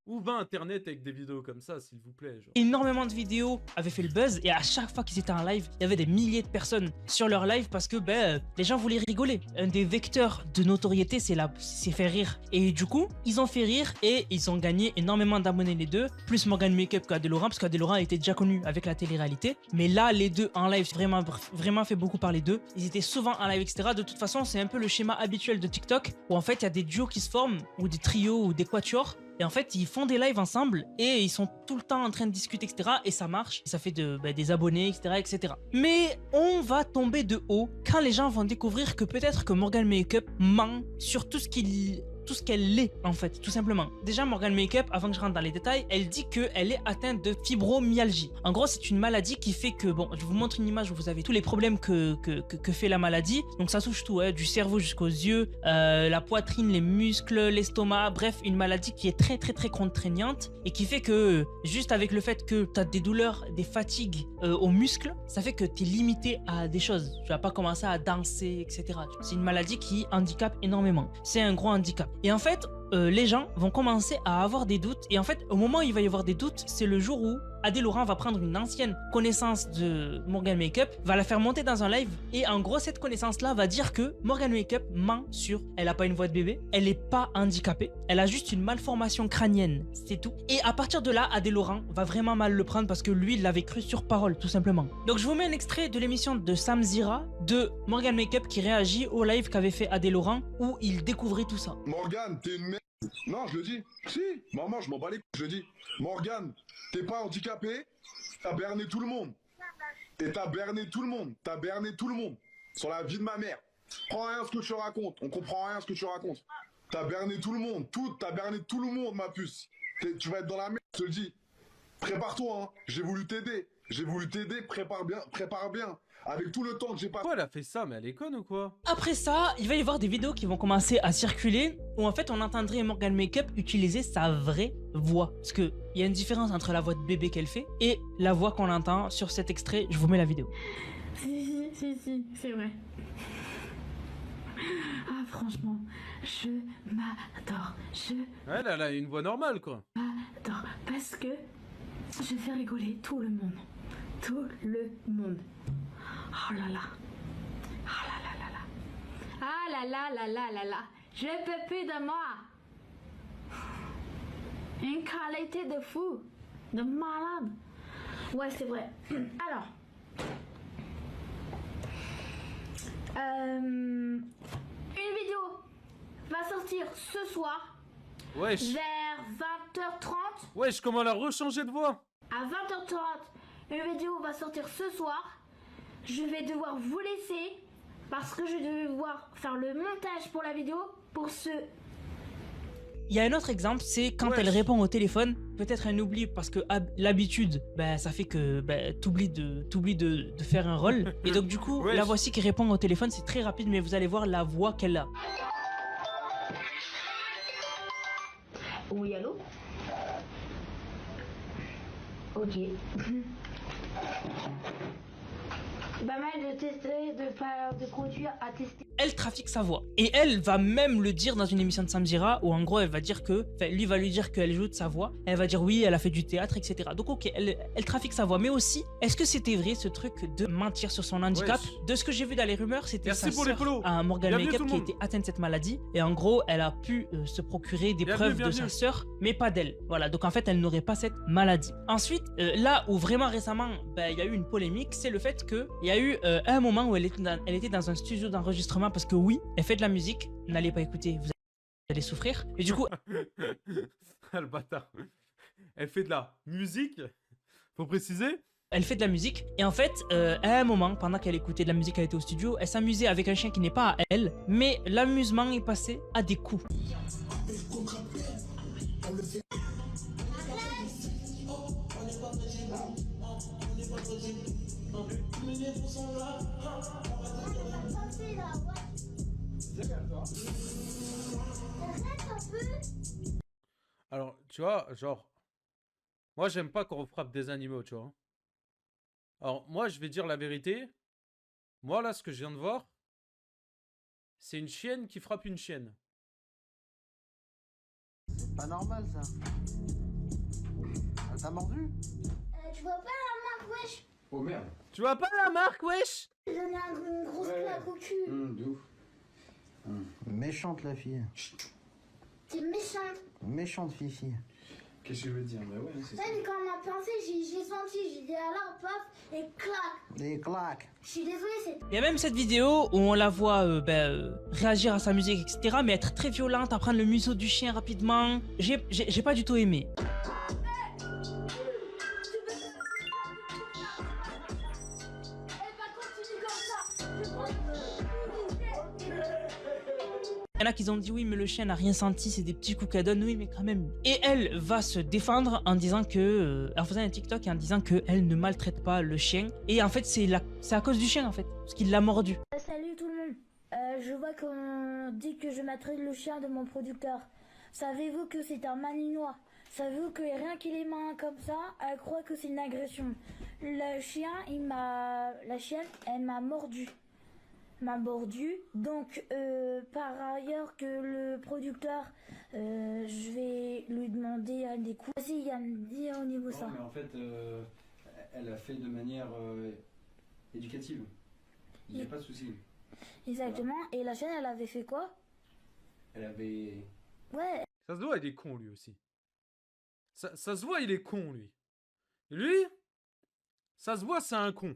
Où va internet avec des vidéos comme ça, s'il vous plaît, genre. Énormément de vidéos avaient fait le buzz et à chaque fois qu'ils étaient en live, il y avait des milliers de personnes sur leur live parce que les gens voulaient rigoler. Un des vecteurs de notoriété, c'est faire rire. Et du coup, ils ont fait rire et ils ont gagné énormément d'abonnés les deux, plus Morgan Makeup qu'Adé Laurent, parce qu'Adé Laurent était déjà connu avec la télé-réalité. Mais là, les deux en live, vraiment fait beaucoup parler d'eux. Ils étaient souvent en live, etc. De toute façon, c'est un peu le schéma habituel de TikTok où en fait, il y a des duos qui se forment ou des trios ou des quatuors. Et en fait, ils font des lives ensemble et ils sont tout le temps en train de discuter, etc. Et ça marche, et ça fait des abonnés, etc. Mais on va tomber de haut quand les gens vont découvrir que peut-être que Morgan Makeup ment sur tout ce qu'elle est, en fait, tout simplement. Déjà, Morgan Makeup, avant que je rentre dans les détails, elle dit qu'elle est atteinte de fibromyalgie. En gros, c'est une maladie qui fait que, bon, je vous montre une image où vous avez tous les problèmes que fait la maladie. Donc ça touche tout, du cerveau jusqu'aux yeux, la poitrine, les muscles, l'estomac, bref, une maladie qui est très contraignante et qui fait que, juste avec le fait que tu as des douleurs, des fatigues aux muscles, ça fait que tu es limité à des choses. Tu vas pas commencer à danser, etc. C'est une maladie qui handicape énormément. C'est un gros handicap. Et en fait, les gens vont commencer à avoir des doutes. Et en fait, au moment où il va y avoir des doutes, c'est le jour où Adé Laurent va prendre une ancienne connaissance de Morgan Makeup, va la faire monter dans un live. Et en gros, cette connaissance-là va dire que Morgan Makeup ment sur... Elle a pas une voix de bébé, elle est pas handicapée, elle a juste une malformation crânienne, c'est tout. Et à partir de là, Adé Laurent va vraiment mal le prendre parce que lui, il l'avait cru sur parole, tout simplement. Donc je vous mets un extrait de l'émission de Sam Zira de Morgan Makeup qui réagit au live qu'avait fait Adé Laurent où il découvrait tout ça. Morgan, t'es une merde. Non, je le dis. Si, maman, je m'en bats les couilles, je le dis. Morgan, t'es pas handicapé, t'as berné tout le monde. Et t'as berné tout le monde. T'as berné tout le monde. Sur la vie de ma mère. Prends rien ce que tu racontes. On comprend rien ce que tu racontes. T'as berné tout le monde. T'as berné tout le monde, ma puce. Tu vas être dans la merde, je te le dis. Prépare-toi, hein. J'ai voulu t'aider. Prépare bien. Avec tout le temps que j'ai pas... Pourquoi elle a fait ça? Mais elle est conne ou quoi? Après ça, il va y avoir des vidéos qui vont commencer à circuler où en fait on entendrait Morgan Makeup utiliser sa vraie voix. Parce qu'il y a une différence entre la voix de bébé qu'elle fait et la voix qu'on entend sur cet extrait. Je vous mets la vidéo. Si, si, c'est vrai. Ah, franchement, je m'adore. Ouais, là, elle a une voix normale, quoi. M'adore. Parce que je fais rigoler tout le monde. Tout le monde. Oh là là. Oh là là là là. Ah là là là là là là. Je peux plus de moi. Une qualité de fou. De malade. Ouais, c'est vrai. Alors. Une vidéo va sortir ce soir. Wesh. Vers 20h30. Wesh, comment elle a rechangé de voix? À 20h30, une vidéo va sortir ce soir. Je vais devoir vous laisser parce que je vais devoir faire le montage pour la vidéo pour ce... Il y a un autre exemple, c'est quand elle répond au téléphone, peut-être un oubli parce que l'habitude, ça fait que t'oublies de faire un rôle. Et donc du coup, la voici qui répond au téléphone, c'est très rapide, mais vous allez voir la voix qu'elle a. Oui, allô? Ok. Pas mal de tester, de produire à tester. Elle trafique sa voix. Et elle va même le dire dans une émission de Samzira où en gros elle va dire que, lui va lui dire qu'elle joue de sa voix. Elle va dire oui, elle a fait du théâtre, etc. Donc ok, elle trafique sa voix. Mais aussi, est-ce que c'était vrai ce truc de mentir sur son handicap? De ce que j'ai vu dans les rumeurs, c'était sa sœur à Morgan Makeup qui était atteinte de cette maladie. Et en gros, elle a pu se procurer des preuves de sa sœur, mais pas d'elle. Voilà, donc en fait, elle n'aurait pas cette maladie. Ensuite, là où vraiment récemment, il y a eu une polémique, c'est le fait qu'il y a eu un moment où elle était dans un studio d'enregistrement parce que oui, elle fait de la musique, n'allez pas écouter, vous allez souffrir. Et du coup... Ah, le bâtard. Elle fait de la musique, faut préciser. Elle fait de la musique et en fait, à un moment, pendant qu'elle écoutait de la musique, elle était au studio, elle s'amusait avec un chien qui n'est pas à elle, mais l'amusement est passé à des coups. Alors, tu vois, genre, moi j'aime pas qu'on frappe des animaux, tu vois. Alors, moi je vais dire la vérité. Moi là, ce que je viens de voir, c'est une chienne qui frappe une chienne. C'est pas normal ça. Elle t'a mordu? Tu vois pas la marque, wesh? Oh merde. Tu vois pas la marque, wesh? J'ai donné une grosse claque au cul. De ouf. Méchante la fille. T'es méchante. Méchante fifi. Qu'est-ce que je veux dire? Bah ouais, c'est ça. Mais quand on m'a pincé, j'ai senti, j'ai dit alors, paf, et clac. Des claques. Je suis désolée, c'est... Il y a même cette vidéo où on la voit réagir à sa musique, etc. Mais être très violente, à prendre le museau du chien rapidement. J'ai pas du tout aimé. Il y en a qui ont dit oui mais le chien n'a rien senti, c'est des petits coups qu'elle donne, oui mais quand même. Et elle va se défendre en disant que, en faisant un TikTok et en disant qu'elle ne maltraite pas le chien. Et en fait c'est à cause du chien en fait, parce qu'il l'a mordu. Salut tout le monde, je vois qu'on dit que je maltraite le chien de mon producteur. Savez-vous que c'est un malinois? Savez-vous que rien qu'il les mains comme ça, elle croit que c'est une agression. Le chien, la chienne, elle m'a mordu. Donc par ailleurs que le producteur, je vais lui demander des coups. Vas-y Yann, dis au niveau ça. Mais en fait, elle a fait de manière éducative. Il n'y a pas de souci. Exactement. Voilà. Et la chaîne, elle avait fait quoi? Elle avait... Ouais. Ça se voit, il est con lui aussi. Ça se voit, il est con lui. Lui, ça se voit, c'est un con.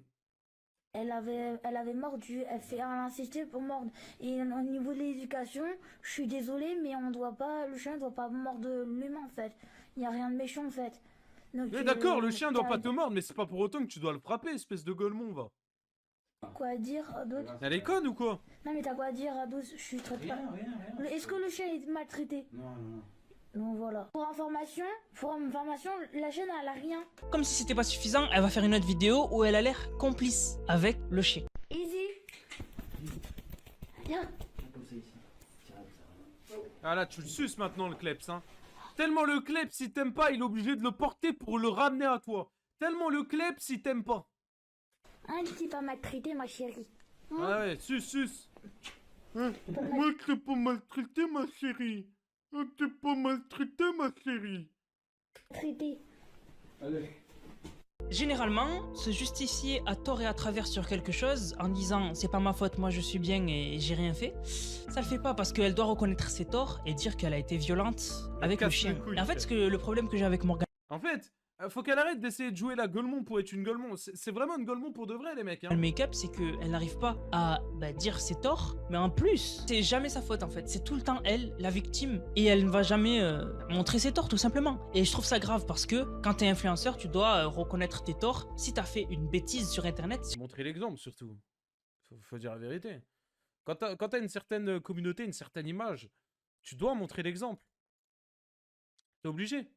Elle avait mordu, elle a insisté pour mordre. Et au niveau de l'éducation, je suis désolée, mais le chien ne doit pas mordre l'humain en fait. Il n'y a rien de méchant en fait. Donc, mais d'accord, le chien doit pas te mordre, mais c'est pas pour autant que tu dois le frapper, espèce de golemon, va. Quoi dire d'autre? Elle est conne ou quoi? Non mais t'as quoi à dire à d'autres? Je suis très... Rien. Est-ce que le chien est maltraité? Non. Donc voilà. Pour information, la chaîne elle a rien. Comme si c'était pas suffisant, elle va faire une autre vidéo où elle a l'air complice avec le chien. Easy. Viens. Ah là, tu le suces maintenant le kleps, hein. Tellement le kleps, si t'aimes pas, il est obligé de le porter pour le ramener à toi. Tellement le kleps, si t'aimes pas. Hein, tu t'es pas maltraité, ma chérie. Ah ouais, sus. Hein, moi, je t'ai pas maltraité, ma chérie. Je t'ai pas maltraité, ma chérie. Traité. Allez. Généralement, se justifier à tort et à travers sur quelque chose en disant c'est pas ma faute, moi je suis bien et j'ai rien fait, ça le fait pas parce qu'elle doit reconnaître ses torts et dire qu'elle a été violente avec le casse chien. les couilles, Et en fait, le problème que j'ai avec Morgane. En fait, faut qu'elle arrête d'essayer de jouer la Golemon pour être une Golemon. C'est vraiment une Golemon pour de vrai, les mecs. Hein. Le make-up, c'est qu'elle n'arrive pas à dire ses torts, mais en plus, c'est jamais sa faute en fait. C'est tout le temps elle, la victime, et elle ne va jamais montrer ses torts tout simplement. Et je trouve ça grave parce que quand t'es influenceur, tu dois reconnaître tes torts. Si t'as fait une bêtise sur internet, Montrer l'exemple surtout. Faut dire la vérité. Quand t'as une certaine communauté, une certaine image, tu dois montrer l'exemple. T'es obligé.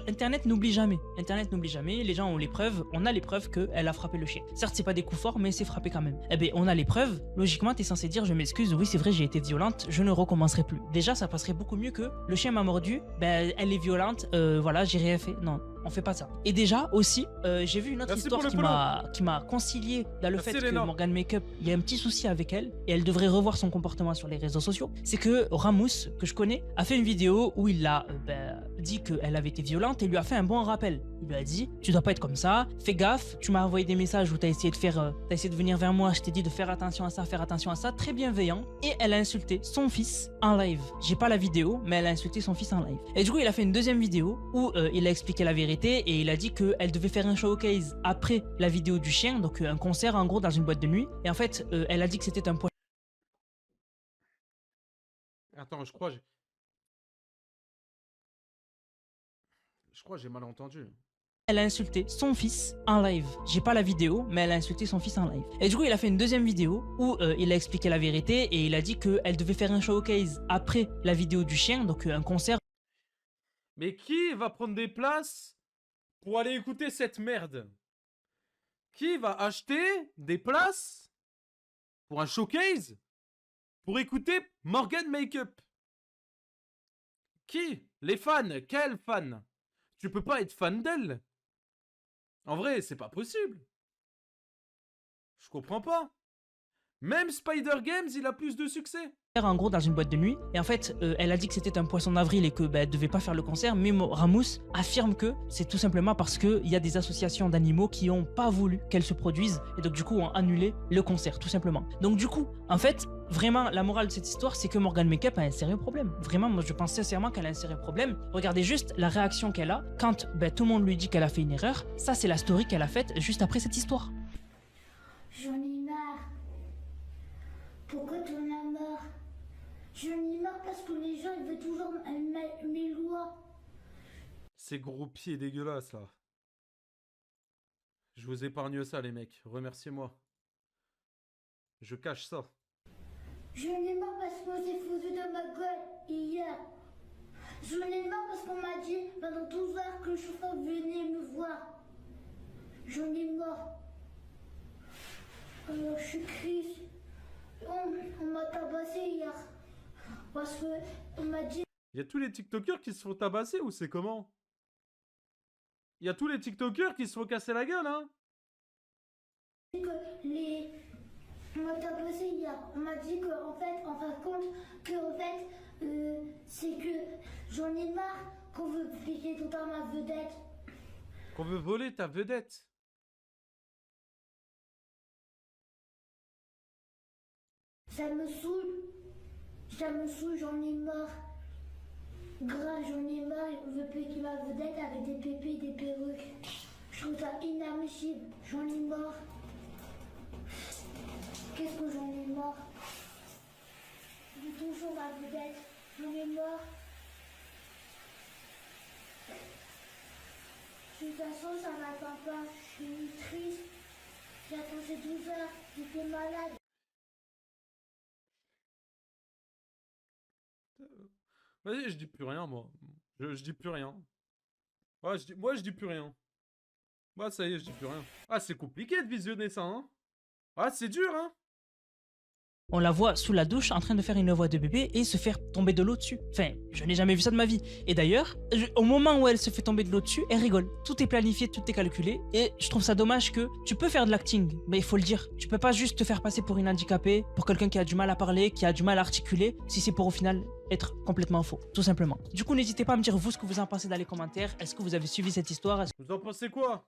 Internet n'oublie jamais. Internet n'oublie jamais. Les gens ont les preuves. On a les preuves qu'elle a frappé le chien. Certes, c'est pas des coups forts, mais c'est frappé quand même. Eh bien, on a les preuves. Logiquement, t'es censé dire je m'excuse. Oui, c'est vrai, j'ai été violente. Je ne recommencerai plus. Déjà, ça passerait beaucoup mieux que le chien m'a mordu. Ben, elle est violente. Voilà, j'ai rien fait. Non. On fait pas ça. Et déjà aussi, j'ai vu une autre histoire qui m'a concilié dans le fait que Morgane Makeup, il y a un petit souci avec elle et elle devrait revoir son comportement sur les réseaux sociaux. C'est que Ramous, que je connais, a fait une vidéo où il a dit qu'elle avait été violente et lui a fait un bon rappel. Il lui a dit tu dois pas être comme ça, fais gaffe, tu m'as envoyé des messages où t'as essayé de venir vers moi, je t'ai dit de faire attention à ça, très bienveillant. Et elle a insulté son fils en live. J'ai pas la vidéo, mais elle a insulté son fils en live. Et du coup, il a fait une deuxième vidéo où il a expliqué la vérité. Et il a dit qu'elle devait faire un showcase après la vidéo du chien, donc un concert en gros dans une boîte de nuit. Et en fait, elle a dit que c'était un poisson. Attends, je crois j'ai mal entendu. Elle a insulté son fils en live. J'ai pas la vidéo, mais elle a insulté son fils en live. Et du coup, il a fait une deuxième vidéo où il a expliqué la vérité et il a dit qu'elle devait faire un showcase après la vidéo du chien, donc un concert. Mais qui va prendre des places pour aller écouter cette merde? Qui va acheter des places pour un showcase pour écouter Morgane Makeup? Qui? Les fans? Quels fans? Tu peux pas être fan d'elle. En vrai, c'est pas possible. Je comprends pas. Même Spider Games, il a plus de succès. En gros dans une boîte de nuit et en fait elle a dit que c'était un poisson d'avril et que elle devait pas faire le concert, mais Ramous affirme que c'est tout simplement parce qu'il y a des associations d'animaux qui ont pas voulu qu'elle se produise et donc du coup ont annulé le concert tout simplement. Donc du coup en fait vraiment la morale de cette histoire c'est que Morgane Makeup a un sérieux problème. Vraiment moi je pense sincèrement qu'elle a un sérieux problème. Regardez juste la réaction qu'elle a quand tout le monde lui dit qu'elle a fait une erreur. Ça c'est la story qu'elle a faite juste après cette histoire. J'en ai marre. Pourquoi tu en as marre? J'en ai marre parce que les gens ils veulent toujours mes lois. Ces gros pieds dégueulasses là. Je vous épargne ça les mecs, remerciez-moi. Je cache ça. J'en ai marre parce qu'on s'est foutu de ma gueule hier. J'en ai marre parce qu'on m'a dit pendant 12 heures que le chauffeur venait me voir. J'en ai marre. Alors je suis triste. On m'a tabassé hier. Parce que on m'a dit... Il y a tous les TikTokers qui se font tabasser ou c'est comment? Il y a tous les TikTokers qui se font casser la gueule, hein? On m'a tabassé hier. On m'a dit qu'en fait, en fin de compte, c'est que j'en ai marre qu'on veut piquer tout le temps ma vedette. Qu'on veut voler ta vedette. Ça me saoule, j'en ai marre. Grave, j'en ai marre, on veut piquer ma vedette avec des pépés, des perruques. Je trouve ça inadmissible, j'en ai marre. Qu'est-ce que j'en ai marre? Je veux toujours ma vedette, j'en ai marre. De toute façon, ça m'attend pas, je suis triste. J'ai attendu 12 heures, j'étais malade. Vas-y, je dis plus rien, moi. Je dis plus rien. Ouais, moi, je dis plus rien. Bah, ça y est, je dis plus rien. Ah, c'est compliqué de visionner ça, hein. Ah, c'est dur, hein. On la voit sous la douche en train de faire une voix de bébé et se faire tomber de l'eau dessus. Enfin, je n'ai jamais vu ça de ma vie. Et d'ailleurs, au moment où elle se fait tomber de l'eau dessus, elle rigole. Tout est planifié, tout est calculé. Et je trouve ça dommage que tu peux faire de l'acting, mais il faut le dire. Tu peux pas juste te faire passer pour une handicapée, pour quelqu'un qui a du mal à parler, qui a du mal à articuler, si c'est pour au final être complètement faux, tout simplement. Du coup, n'hésitez pas à me dire vous ce que vous en pensez dans les commentaires. Est-ce que vous avez suivi cette histoire? Vous en pensez quoi?